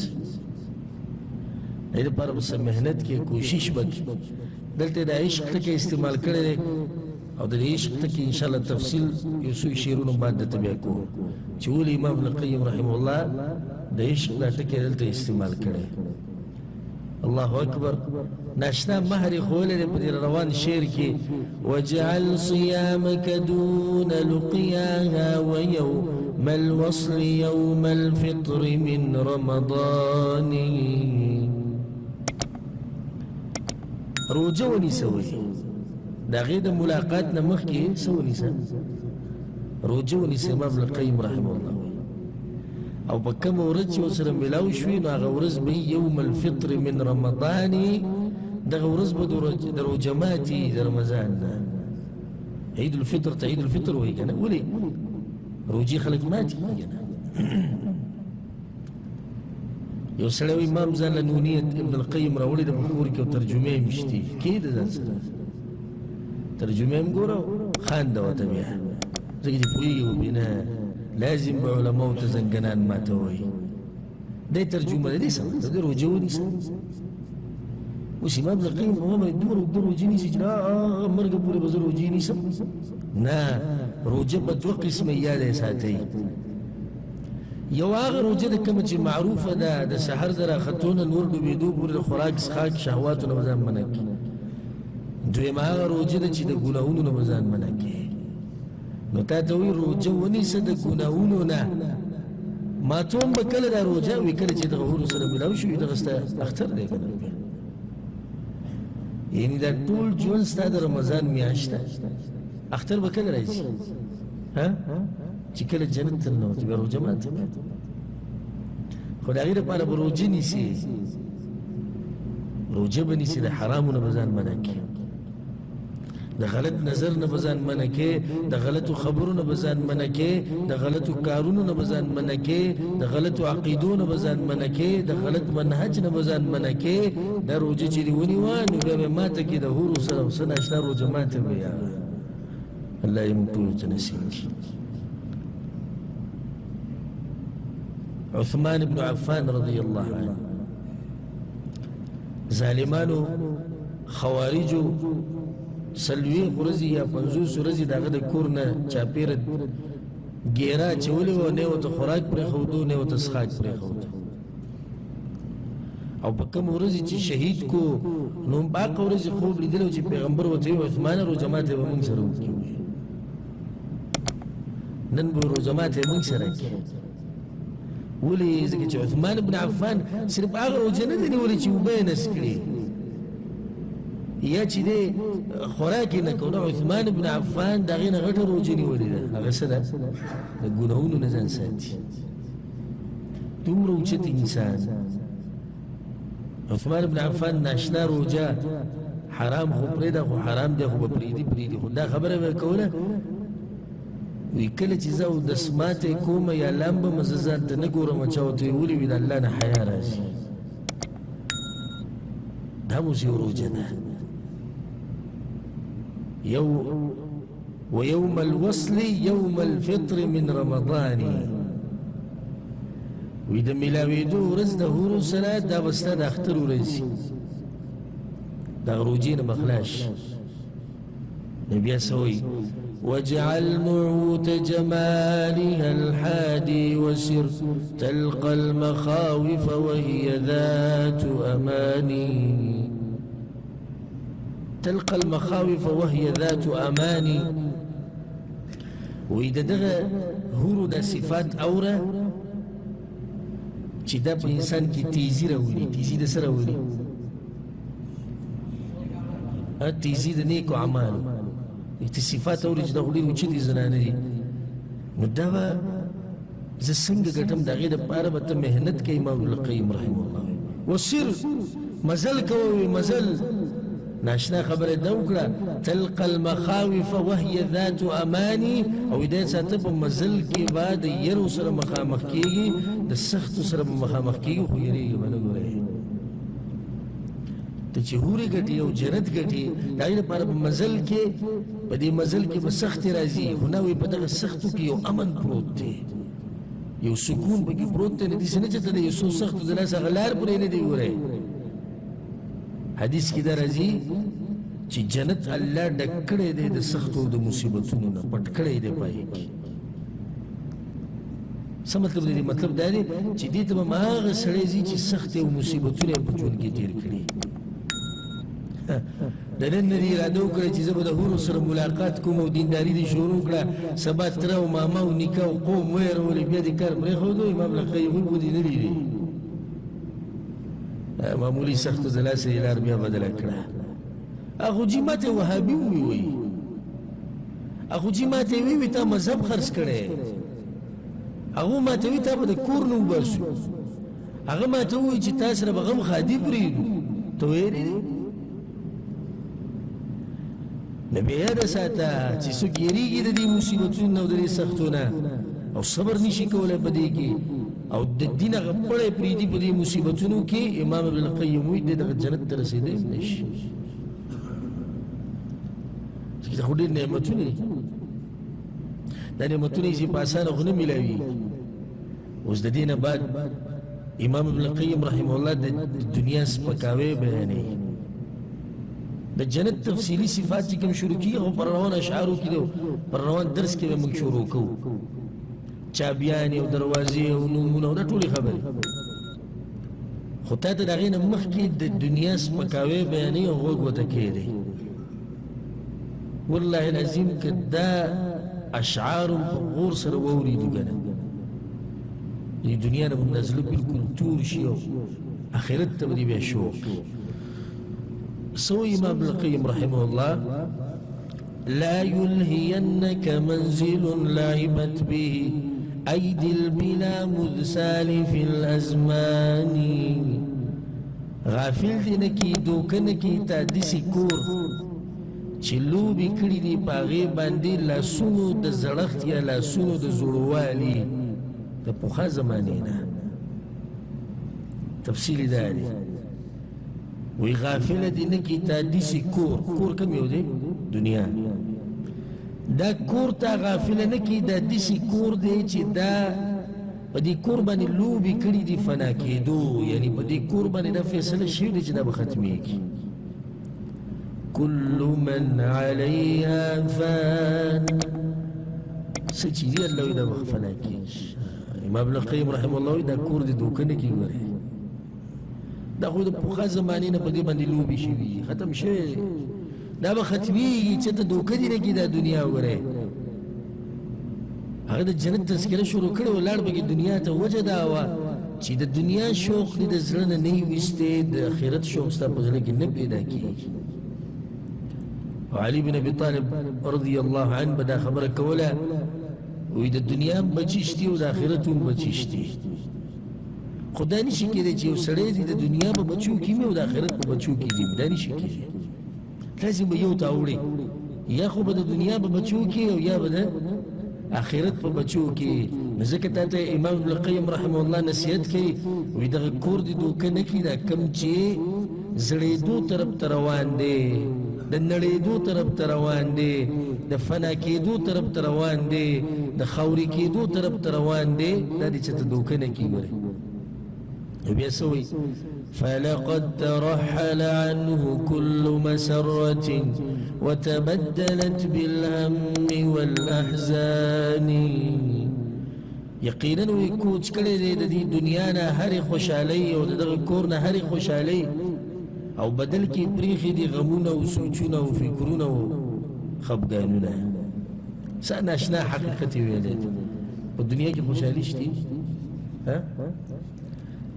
دې دپاره به څه محنت کې کوشش به دلته د عشق ټکی استعمال کړی دی او د عشق ټکی انشاءالله تفصیل یو څو شعرونو باندې ته بیا کوو چې ولې امام ابن القیم رحمه الله د عشق دا ټکی دلته استعمال کړی. الله اکبر. ناشنا مهر خوله دی په دې روان شعر کې وجعل صيامك دون لقياها ويوم الوصل يوم الفطر من رمضان. روجه ونیسه وی د هغې د ملاقات نه مخکې څه ونیسه روجه ونیسه امام ابن القیم رحمه الله وی او په کومه ورځ چې ورسره میلاو شوي نو هغه ورځ به یوم الفطر من رمضان دغه ورځ به د روجه ماتي د رمضان نه عید الفطر ته عید الفطر وایي که نه ولې روجې خلک ماتي کېږي نه یو سړی وایي امام ځان له نونیت ابن القیم راوړې ده په کور کې او ترجمې یې مې شتي کېده ځان سره ترجمه هم ګوره خانده ورته بیا ځکه چې پوهېږي وبې نه لازم به علماو ته زنګنان ماته وایي دی ترجمه ده دې څه مطلب دی روجه ونیسه اوس امام ابن القیم دومره اوږده روجې نیسي چې مرګه پورې به زه روجې نیسم نه روجه په دوه قسمه یاد یې ساتئ یو هغه روجه ده کومه چې معروفه ده د سحر د راختو نه نور ډوبېدو پورې د خوراک څښاک شهواتو نه به ځان منع کړي دویمه هغه روجه ده چې د ګناهونو نه به ځان منع کړي نو تا ته وایي روجه ونیسه د ګناهونو نه ماتوم به کله دا روجه وي کله چې دغه هورو سره میلاو شي دغه ستا اختر دی که نه یعنې دا ټول ژوند ستا د رمضان میاشت ده اختر به کله راځي چې کله جنت ته ننوتې بیا روجه ماته خو د هغې دپاره به روجه نیسي روجه به نیسي د حرامو نه به ځان منع کړي د غلط نظر نه به ځان منع کړي د غلطو خبرو نه به ځان منع کړي د غلطو کارونو نه به ځان منع کړي د غلطو عقیدو نه به ځان منع کړي د غلط منهج نه به ځان منع کړي دا روجه چې دې ونیوه نو بیا به ماته کړي د هورو سره څه ناشنا روجه ماته به یا الله یې موږ ټولو ته نصیب کړي. عثمان بن عفان رضی الله عنه ظالمانو خوارجو سلویخ ورځې یا 50 ورځې د هغه د کور نه چاپېره ګیره اچولې وه نه یې ورته خوراک پرېښودو نه یې ورته څښاک پرېښودو او په کومه ورځې چې شهید کو نو باقه ورځې خوب لیدلی چې پیغمبر ورته وایي عثمانه روژه ماتی به موږ سره وکړي نن به روژه ماتی موږ سره کړي ولې ځکه چې عثمان بن عفان صرف هغه روژه نه ده نیولې چې اوبه یې نس کړي یا چې دی خوراک یې نه کوو عثمان بن عفان د هغې نه غټه روژه نیولې ده هغه څه ده د ګناهونو نه ځان ساتي دومره اوچت انسان عثمان بن عفان ناشنا روژه حرام خو پرېږده خو حرام دی خو به پرېږدي خو دا خبره به یې کوله وی کله چې زه اودس ماتی کومه یا لامبه مه زه ځان ته نه ګورم چا ورته ویې ولي وي د الله نه حیا راځي دا اوس یو روژه ده ويوم الوصل يوم الفطر من رمضان وی د میلاوېدو ورځ د هورو سره دا به ستا د اختر ورځ دغه روژې نه به خلاص نو بیا څه وایي واجعل نعوت جمالها الحادي وسر تلقى المخاوف وهي ذات أماني تلقى المخاوف وهي ذات أماني وإذا دغه هورو دا صفات أوره چې دا په انسان کې تیزی راولي تیزی د څه راولي تیزی د نیکو اعمالو صفات اوري چې دا خو ډېر اوچتې زنانه دي نو دا به زه څنګه ګټم د هغې دپاره به ته محنت کوې امام القیم رحمه الله وسر مزل کوه مزل ناشنا خبره دا وکړه تلقى المخاوف وهي ذات اماني او دې ساته په مزل کې بعد يرو سره مخامخ کیږي د سخت سره مخامخ کیږي خو یریږي باندې ګورې ته چې هوري ګټي او جنت ګټي دا یې لپاره په مزل کې په دې مزل کې به سخت راځي خو نه وي په دغه سختو کې یو امن پروت دی یو سکون پکې پروت دی نه داسې نه چې ته د یو څو سختو د لاسه هغه لار پرې نه دی ګورې حدیث کې دا راځي چې جنت الله ډک کړی دی د سختو د مصیبتونو نه پټ کړی دی پای کې څه مطلب دی مطلب دا دی چې دې ته به هغه سړی ځي چې سختې او مصیبتونه یې په ژوند کې تېر کړي د نن نه دې اراده وکړه چې زه به د حورو سره ملاقات کوم او دینداري دې شروع کړه سبا تره او ماما او نیکه او قوم ویرولې بیا دې کار پرېښودو امام القیم وایي دې نه دي معمولي سختو د لاسه یې لار بیا بدله کړه اخو جي ماته وهابي ووایي اخو جي ماته یې ووایي تا مذهب خرڅ کړی هغه ماته وایي تا به د کور نه وباسو هغه ماته ووایي چې تا سره به غم خادي پرېږدو ته ویرې نو بیا یاده ساته چې څوک یېرېږي د دې مصیبتونو نه او د دې سختو نه او صبر نشي کولی په دې کې او د دین هغه پړی پرېږدي په دې مصیبتونو کې امام ابن القیم وایي دی دغه جنت ته رسېدی هم نشي چې خو ډېر نعمتونه دي دا نعمتونه یې چې په اسانه خو نه میلاوي اوس د دې نه بعد امام ابن القیم رحمه الله د دنیا سپکاوی بیانوي د جنت تفصیلی صفات چې کوم شروع کیږي خو پر روان اشعارو کې پر روان درس کې به موږ شروع کوو چابیانې او دروازې او نومونه او دا ټولې خبرې خو تا ته د هغې نه مخکې د دنیا سپکاوی بیانوي او غوږ ورته کښېږدی والله العظیم که دا اشعار په غور سره واورېدو که نه د دنیا نه به مو دا زړه بلکل تور شي او آخرت ته به دې بیا شوق سوى امام القيم رحمه الله لا يلهينك منزل لعبت به ايدي البلا مذ سالف الازمان غافل دي نکی دوکه نکی تا دسی کور چې لوبې کړي دي په هغې باندې لاسونو د زړښت یا لاسونو د زړوالي د پخوا زمانې نه تفصیل دا دی وی غافل دی نکی تا دیسی کور کم یو دی دنیا دا کور تا غافل نکی دا دیسی کور دی چې دا پا دی کور بانی لوبی کری دی فنا کېدو یعنی پا دی کور بانی دا فیصله شوی دی چې دا بختمی کی کل من علیها فان سچی دی اللہ وی دا بخفنا کی امام ابن القیم رحمه الله وی دا کور دی دوکه نکی گوره دا خو د پخوا زمانې نه په دې باندې لوبې شوي ختم شوی دا به ختمېږي چې ته دوکه دې نه کړي دا دنیا وګورئ هغه د جنت تذکره شروع کړې ولاړ پکې دنیا ته وجه دا وه چې د دنیا شوق دې د زړه نه نه وي ویستی د آخرت شوق ستا په زړه کې نه پیدا کېږي او علي بن ابي طالب رضی الله عنه به دا خبره کوله وایي د دنیا هم بچي شتي او د آخرت هم بچي شتي خدا نشي کېدی چې یو سړی دې د دنیا په بچو کې وي او د آخرت په بچو کې دي دا نشي کېدی لازم به یو ته اوړي یا خو به د دنیا په بچو کې او یا به د آخرت په بچو کې نو ځکه تا ته امام ابن القیم رحمه الله نصیحت کوي وایي دغه کور دې دوکه نه کړي دا کوم چې زړېدو طرف ته روان دی د نړېدو طرف ته روان دی د فنا کېدو طرف ته روان دی د خاورې کېدو طرف ته روان دی دا دې چې ته دوکه نه کړي بيسوي فلقد ترحل عنه كل مسرة وتبدلت بالهم والأحزان يقينا ويكوچ کړي د دې دنیا نه هرې خوشحالۍ او دغه کور نه هرې خوشحالۍ او بدل کې پریخي دي غمونه او سوچونه او فکرونه او خفګانونه څه ناشنا حقیقت ویلې په دنیا کې خوشحالي شته ها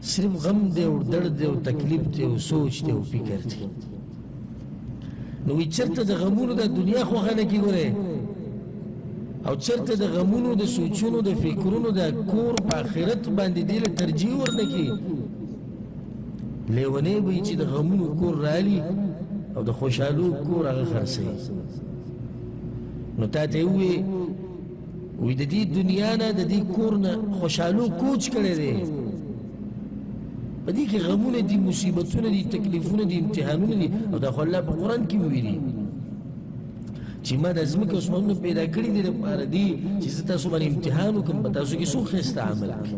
صرف غم دی او درد دی او تکلیف دی او سوچ دی او فکر دی نو وی چرته د غمونو د دنیا خوښه نه کي ګوره او چرته د غمونو د سوچونو د فکرونو د کور په آخرت باندې دی له ترجیح ورنه کي لیونی به چې د غمونو کور رالی او د خوشحالو کور هغه خرڅوي نو تا ته وی د دې دنیا نه د دې کور نه خوشحالو کوچ کړی دی په دې کې غمونه دي مصیبتونه دي تکلیفونه دي امتحانونه دي او دا خو الله په قرآن کې ویلي چې ما د ځمکې اسمانونه پیدا کړي دي لپاره دي چې زه تاسو باندې امتحان وکړم په تاسو کې څوک ښایسته عمل کړي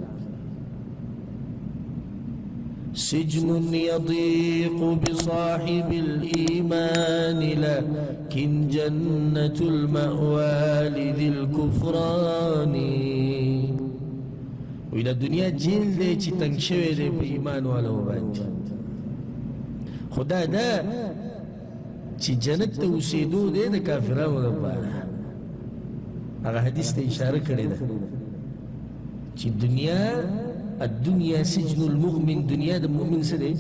سجن يضيق بصاحب الإيمان لكن جنة المأوى لذي الكفران وإلى الدنيا جيل دي چی تنگ شوی دي پا ایمان والا باندی خدا دا چی جنت تا اسیدو دے دا کافران دا پارا اگا حدیث تا اشارہ کرے دا چی دنیا الدنيا سجن المؤمن دنيا دا مؤمن سدے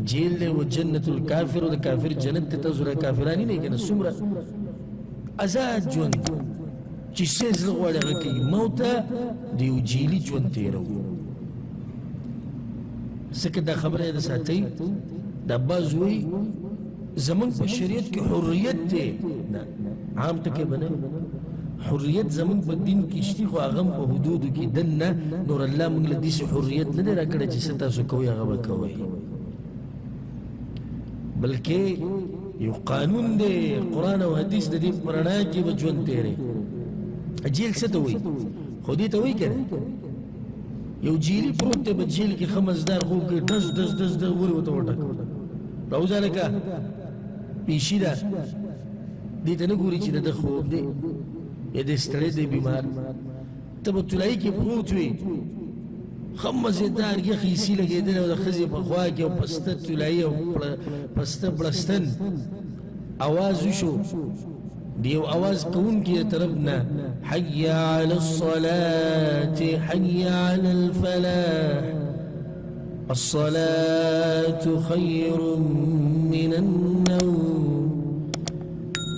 جیل دے و جنت الكافر و دا کافر جنت تزور کافرانی نہیں کنا سمرا ازاد جون چی سیز لغوار اگا موتا دیو جیلی جون تیرو سکر دا خبر ہے دا ساتی دا بازوی زمان پا شریعت کی حریت تے عام تکے بنے حریت زمان پا دین کشتی خو آغم پا حدودو کی دن نا نور اللہ منگ لدیس حریت ندے را کڑا چی ستا سو کوئی آغا بکوئی بلکہ یو قانون دے قرآن و حدیث دے پرانا کی بجون تیرے جیل ستا ہوئی خودی تا ہوئی کرے یو جیلی پروت تے با جیل کی خمزدار خوب کے دس دس دس دس وری و تو ٹک روزا لکا پیشی دا دیتا نگوری چی دا خوب دے یا دے ستڑے دے بیمار تب تلائی کی پروت ہوئی خمزدار یا خیسی لگے دے دا خزی پا خواہ کیا پستا تلائی پستا پلستن آوازو شو دیو آواز کون کی طرفنا حی علی الصلاة حی علی الفلاح الصلاة خیر من النوم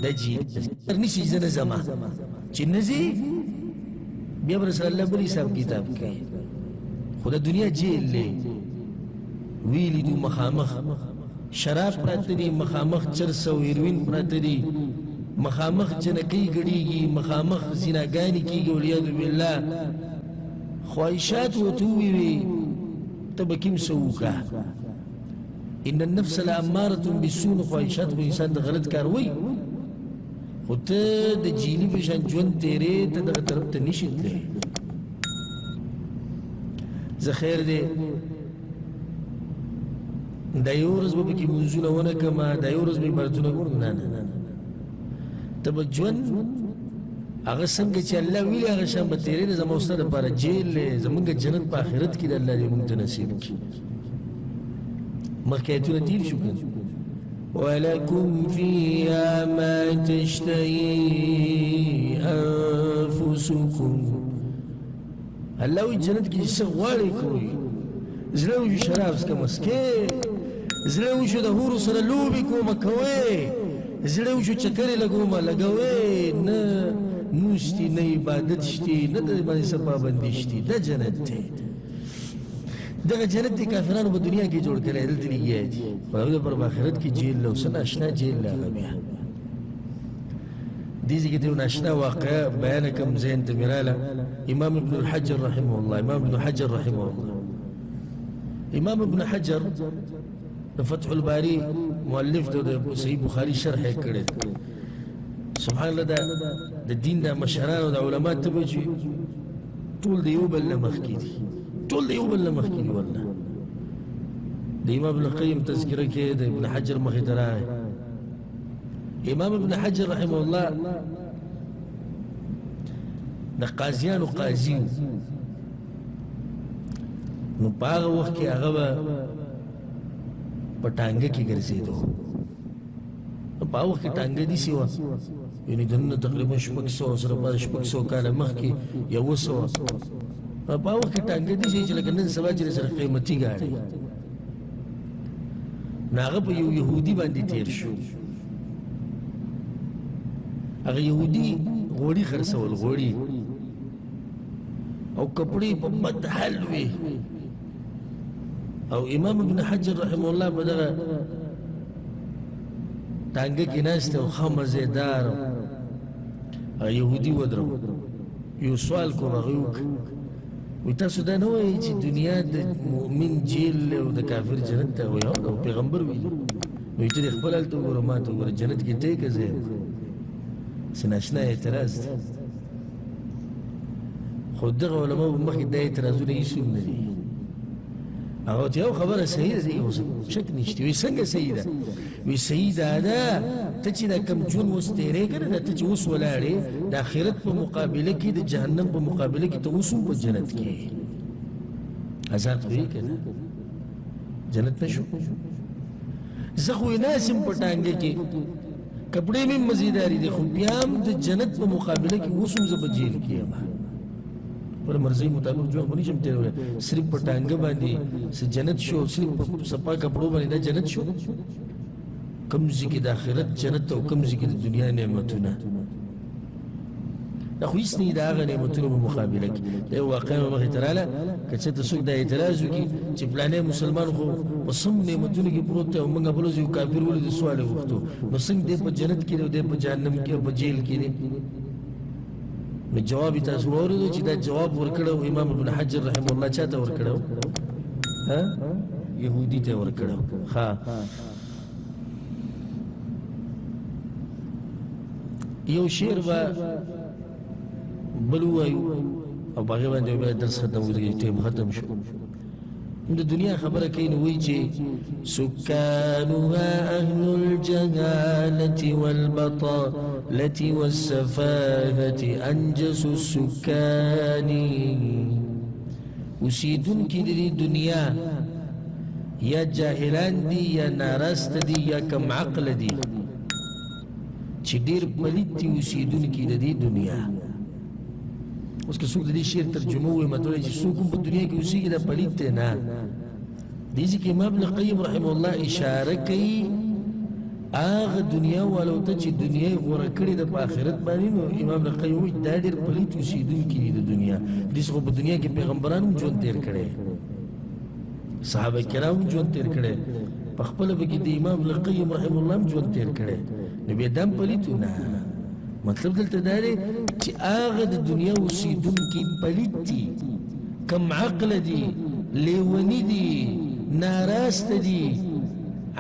دا جیل نسی زن زمان چی نزی بیا برسل اللہ بلی صاحب کتاب کے خدا دنیا جیل لے ویلی دو مخامخ شراب پرات دی مخامخ چرس و ایروین پرات دی مخامخ جنکی گڑی گی مخامخ زناگانی کی گی ولیادو باللہ خواہشات و تووی وی تب کم سوکا ان النفس لامارت بسون خواہشات و انسان دا غلط کاروئی خود تا دا جیلی بشان جون تیرے تا دا طرف تا نشد لے زخیر دے دا یورز با بکی منزون ونکما دا یورز با بارتون نا نا نا تب جون اگر سنگ چی اللہ ویلی اگر شان با تیرے دا زموستا دا پارا جیل لے زمانگا جنت پا آخرت کی دا اللہ لے منگتا نصیب کی مخیتون تیر شکن وَلَكُمْ فِيهَا مَا تَشْتَهِي أَنفُسُكُمْ اللہ وی جنت کی جسے غواری کوئی زلو جو شراب سکا مسکے زلو جو دا حور سر لوبی کو مکوئے زلو جو چکر لگو ما لگوئے نا نوشتی نا عبادت شتی نا دا بانی سپا بندشتی دا جنت تے دا جنت تے کافرانو با دنیا کی جوڑ کرے دلت لی گیا تھی اور دا پر باخرت کی جیل لو سن اشنا جیل لاغا بیا دیزی کہتے ہیں ناشنا واقعہ بیانکم زین تمیرالا امام ابن الحجر رحمه اللہ امام ابن حجر رحمه اللہ امام ابن حجر فتح الباری مؤلف دا صحیح بخاری شرح کرے سبحان اللہ دا دین دا مشہران و دا علماء تبجی طول دا یوبل نمخ کی دی طول دا یوبل نمخ کی دی واللہ دا امام ابن قیم تذکرہ کے دا ابن حجر مخیطر آئے امام ابن حجر رحمه اللہ دا قاضیان و قاضیو نو پاغ وقت کی اغبا پا ٹانگا کی گرزی دو پاغ وقت کی ٹانگا دی سوا یعنی دننا تقریبا شپک سو سر پا شپک سو کالا مخ کی یا وہ سوا پاغ وقت کی ٹانگا دی سی چلکہ نن سوا جلے سر قیمتی گاڑی ناغا پا یہودی باندی تیر شو اگر یہودی غوڑی خرسول غوڑی او کپڑی پا بد حلوی او امام ابن حجر رحمه اللہ بدغا ٹانگا کی ناستے و خمزیدار اگر یہودی ودرو یو سوال کو رغیوک وی تاسو دا نوئی چی دنیا دا مؤمن جیل لے و دا کافر جنت تا وی او پیغمبر وی وی تا دی خبر حالتو گورو ماتو گورو جنت کی تے کزے سناشنا اعتراض دا خود دغا علماء بمخی دا اعتراضو نیسو ندی هغه ته یو خبره صحیح ده، اوس شک نشته. وی څنګه صحیح ده؟ وی صحیح ده ته چې دا کم جون اوس تیرې کنه، ته چې اوس ولاړې د آخرت په مقابله کې د جهنم په مقابله کې ته اوس په جنت کې آزاد وي کنه، جنت نشو. زه خو ناسم په ټانګه کې کپڑے میں مزیداری دي، خو بیا هم د جنت په مقابله کې اوس هم زه په جیل کې یم. پر مرضی مطابق جو خو نشم تیرولی، صرف په ټانګه باندې څه جنت شو، صرف په صفا کپړو باندې دا جنت شو. کم ځای کې د آخرت جنت او کم ځای کې د دنیا نعمتونه، دا خو هېڅ نه دي د هغه نعمتونو په مقابله کې. دا یو واقعه مې مخې ته راغله، که چېرته څوک دا اعتراض وکړي چې فلانی مسلمان خو په سم نعمتونو کې پروت دی او موږ بل ځای یو کافر ولیدو سوال یې وغوښتو، نو څنګه دی په جنت کې دی او دی په جهنم کې او په جیل کې دی؟ نو جواب یې تاسو واورېدو چې دا جواب ورکړی و امام ابن حجر رحمه الله. چا ته ورکړی و؟ یهودي ته یې ورکړی و. ښه، یو شعر به بل ووایو او په هغې باندې بیا درس ختم وځي، ټایم ختم شو. د دنیا خبره کوي نو وایي چې سکانها اهل الجهالة والبطالة والسفاهة انجس السکان. اوسیدونکي د دې دنیا یا جاهلان دي یا ناراست دي یا کم عقل دي چې ډېر پلیت دي اوسیدونکي د دې دنیا. اوس که څوک د دې شعر ترجمه ووایي مطلب چې څوک هم په دنیا کې اوسېږي دا پلیت دی نه. دې ځای کې امام ابن القیم رحمه الله اشاره کوي هغه دنیا والو ته چې دنیا یې غوره کړې ده په آخرت باندې، نو امام ابن القیم وایي دا ډېر پلیت اوسېدونکي دي د دنیا. داسې خو په دنیا کې پیغمبران هم ژوند تېر کړی، صحابه کرام هم ژوند تېر کړی، په خپله پکې د امام ابن القیم رحمه الله هم ژوند تېر کړی، نو بیا دا هم پلیت و نه. مطلب دلته دا دی چې هغه د دنیا اوسېدونکي پلیت دي، کم عقل دي، لیوني دي، ناراسته دي،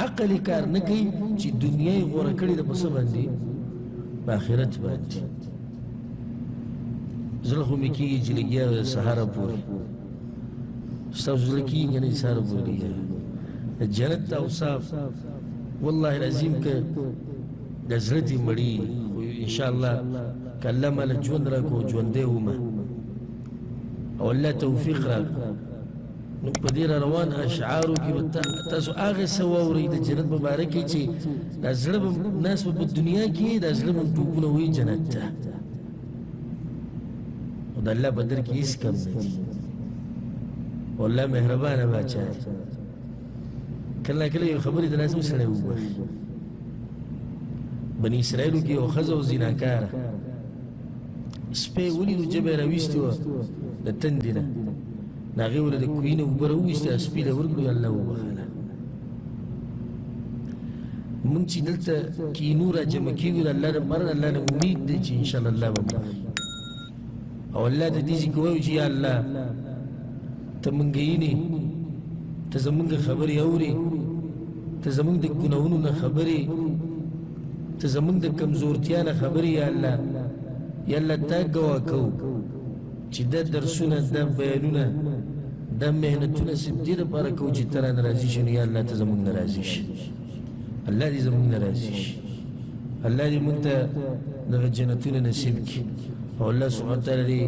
عقل یې کار نه کوي چې دنیا یې غوره کړې ده په څه باندې؟ په آخرت باندې. زړه خو مې کېږي چې لګیا د سهاره پورې، ستاسو زړه کېږي که نه چې سهاره پورې لګیا د جنت اوصاف والله العظیم که د زړه دې مړي انشاءالله که الله ماله ژوند راکړو ژوندی ومه او الله توفیق راکړو، نو په دې را روان اشعارو کې به تاسو هغه څه واورئ د جنت په باره کې چې دا زړه به ناس په دنیا کې دا زړه به ټوپونه وایي جنت ته، او د الله په در کې هېڅ کم نه دي. او الله مهربانه باچا دی. کله کله یو خبرې ته لازم سړی وبخي. بني اسرائیلو کې یو ښځه و زیناکاره، سپی یې ولیدو ژبه یې راویستې وه د تندې نه، نو هغې ورله د کوهي نه اوبه راوویستې، سپي له ورکړو، الله وبخله. مونږ چې دلته کینو را جمع کېږو د الله لپاره، د الله نه امید دی چې انشاءالله الله به بخي. او الله ته دې ځکه وایو چې یا الله ته مونږ وینې، ته زمونږ خبرې اورې، ته زمونږ د ګناهونو نه خبرې، ته زمونږ د کمزورتیا نه خبرې یا الله. یا الله تا ګواه کوو چې دا درسونه، دا بیانونه، دا محنتونه صرف دې دپاره کوو چې ته رانه راضي شې، نو یا الله ته زمونږ نه راضي شي. الله دې زمونږ نه راضي شي، الله دې مونږ ته دغه جنتونه نصیب کړي. او الله سبحانه وتعالی دې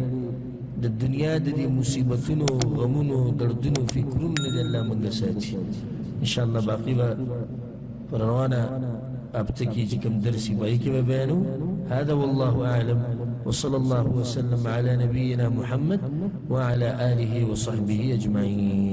د دنیا د دې مصیبتونو، غمونو، دردونو، فکرونو نه دې الله مونږ ساتي. انشاءالله باقي به پر روانه هفته کې چې کوم درس وي هغې کې به بیانو. هذا والله أعلم، وصلى الله وسلم على نبينا محمد وعلى آله وصحبه أجمعين.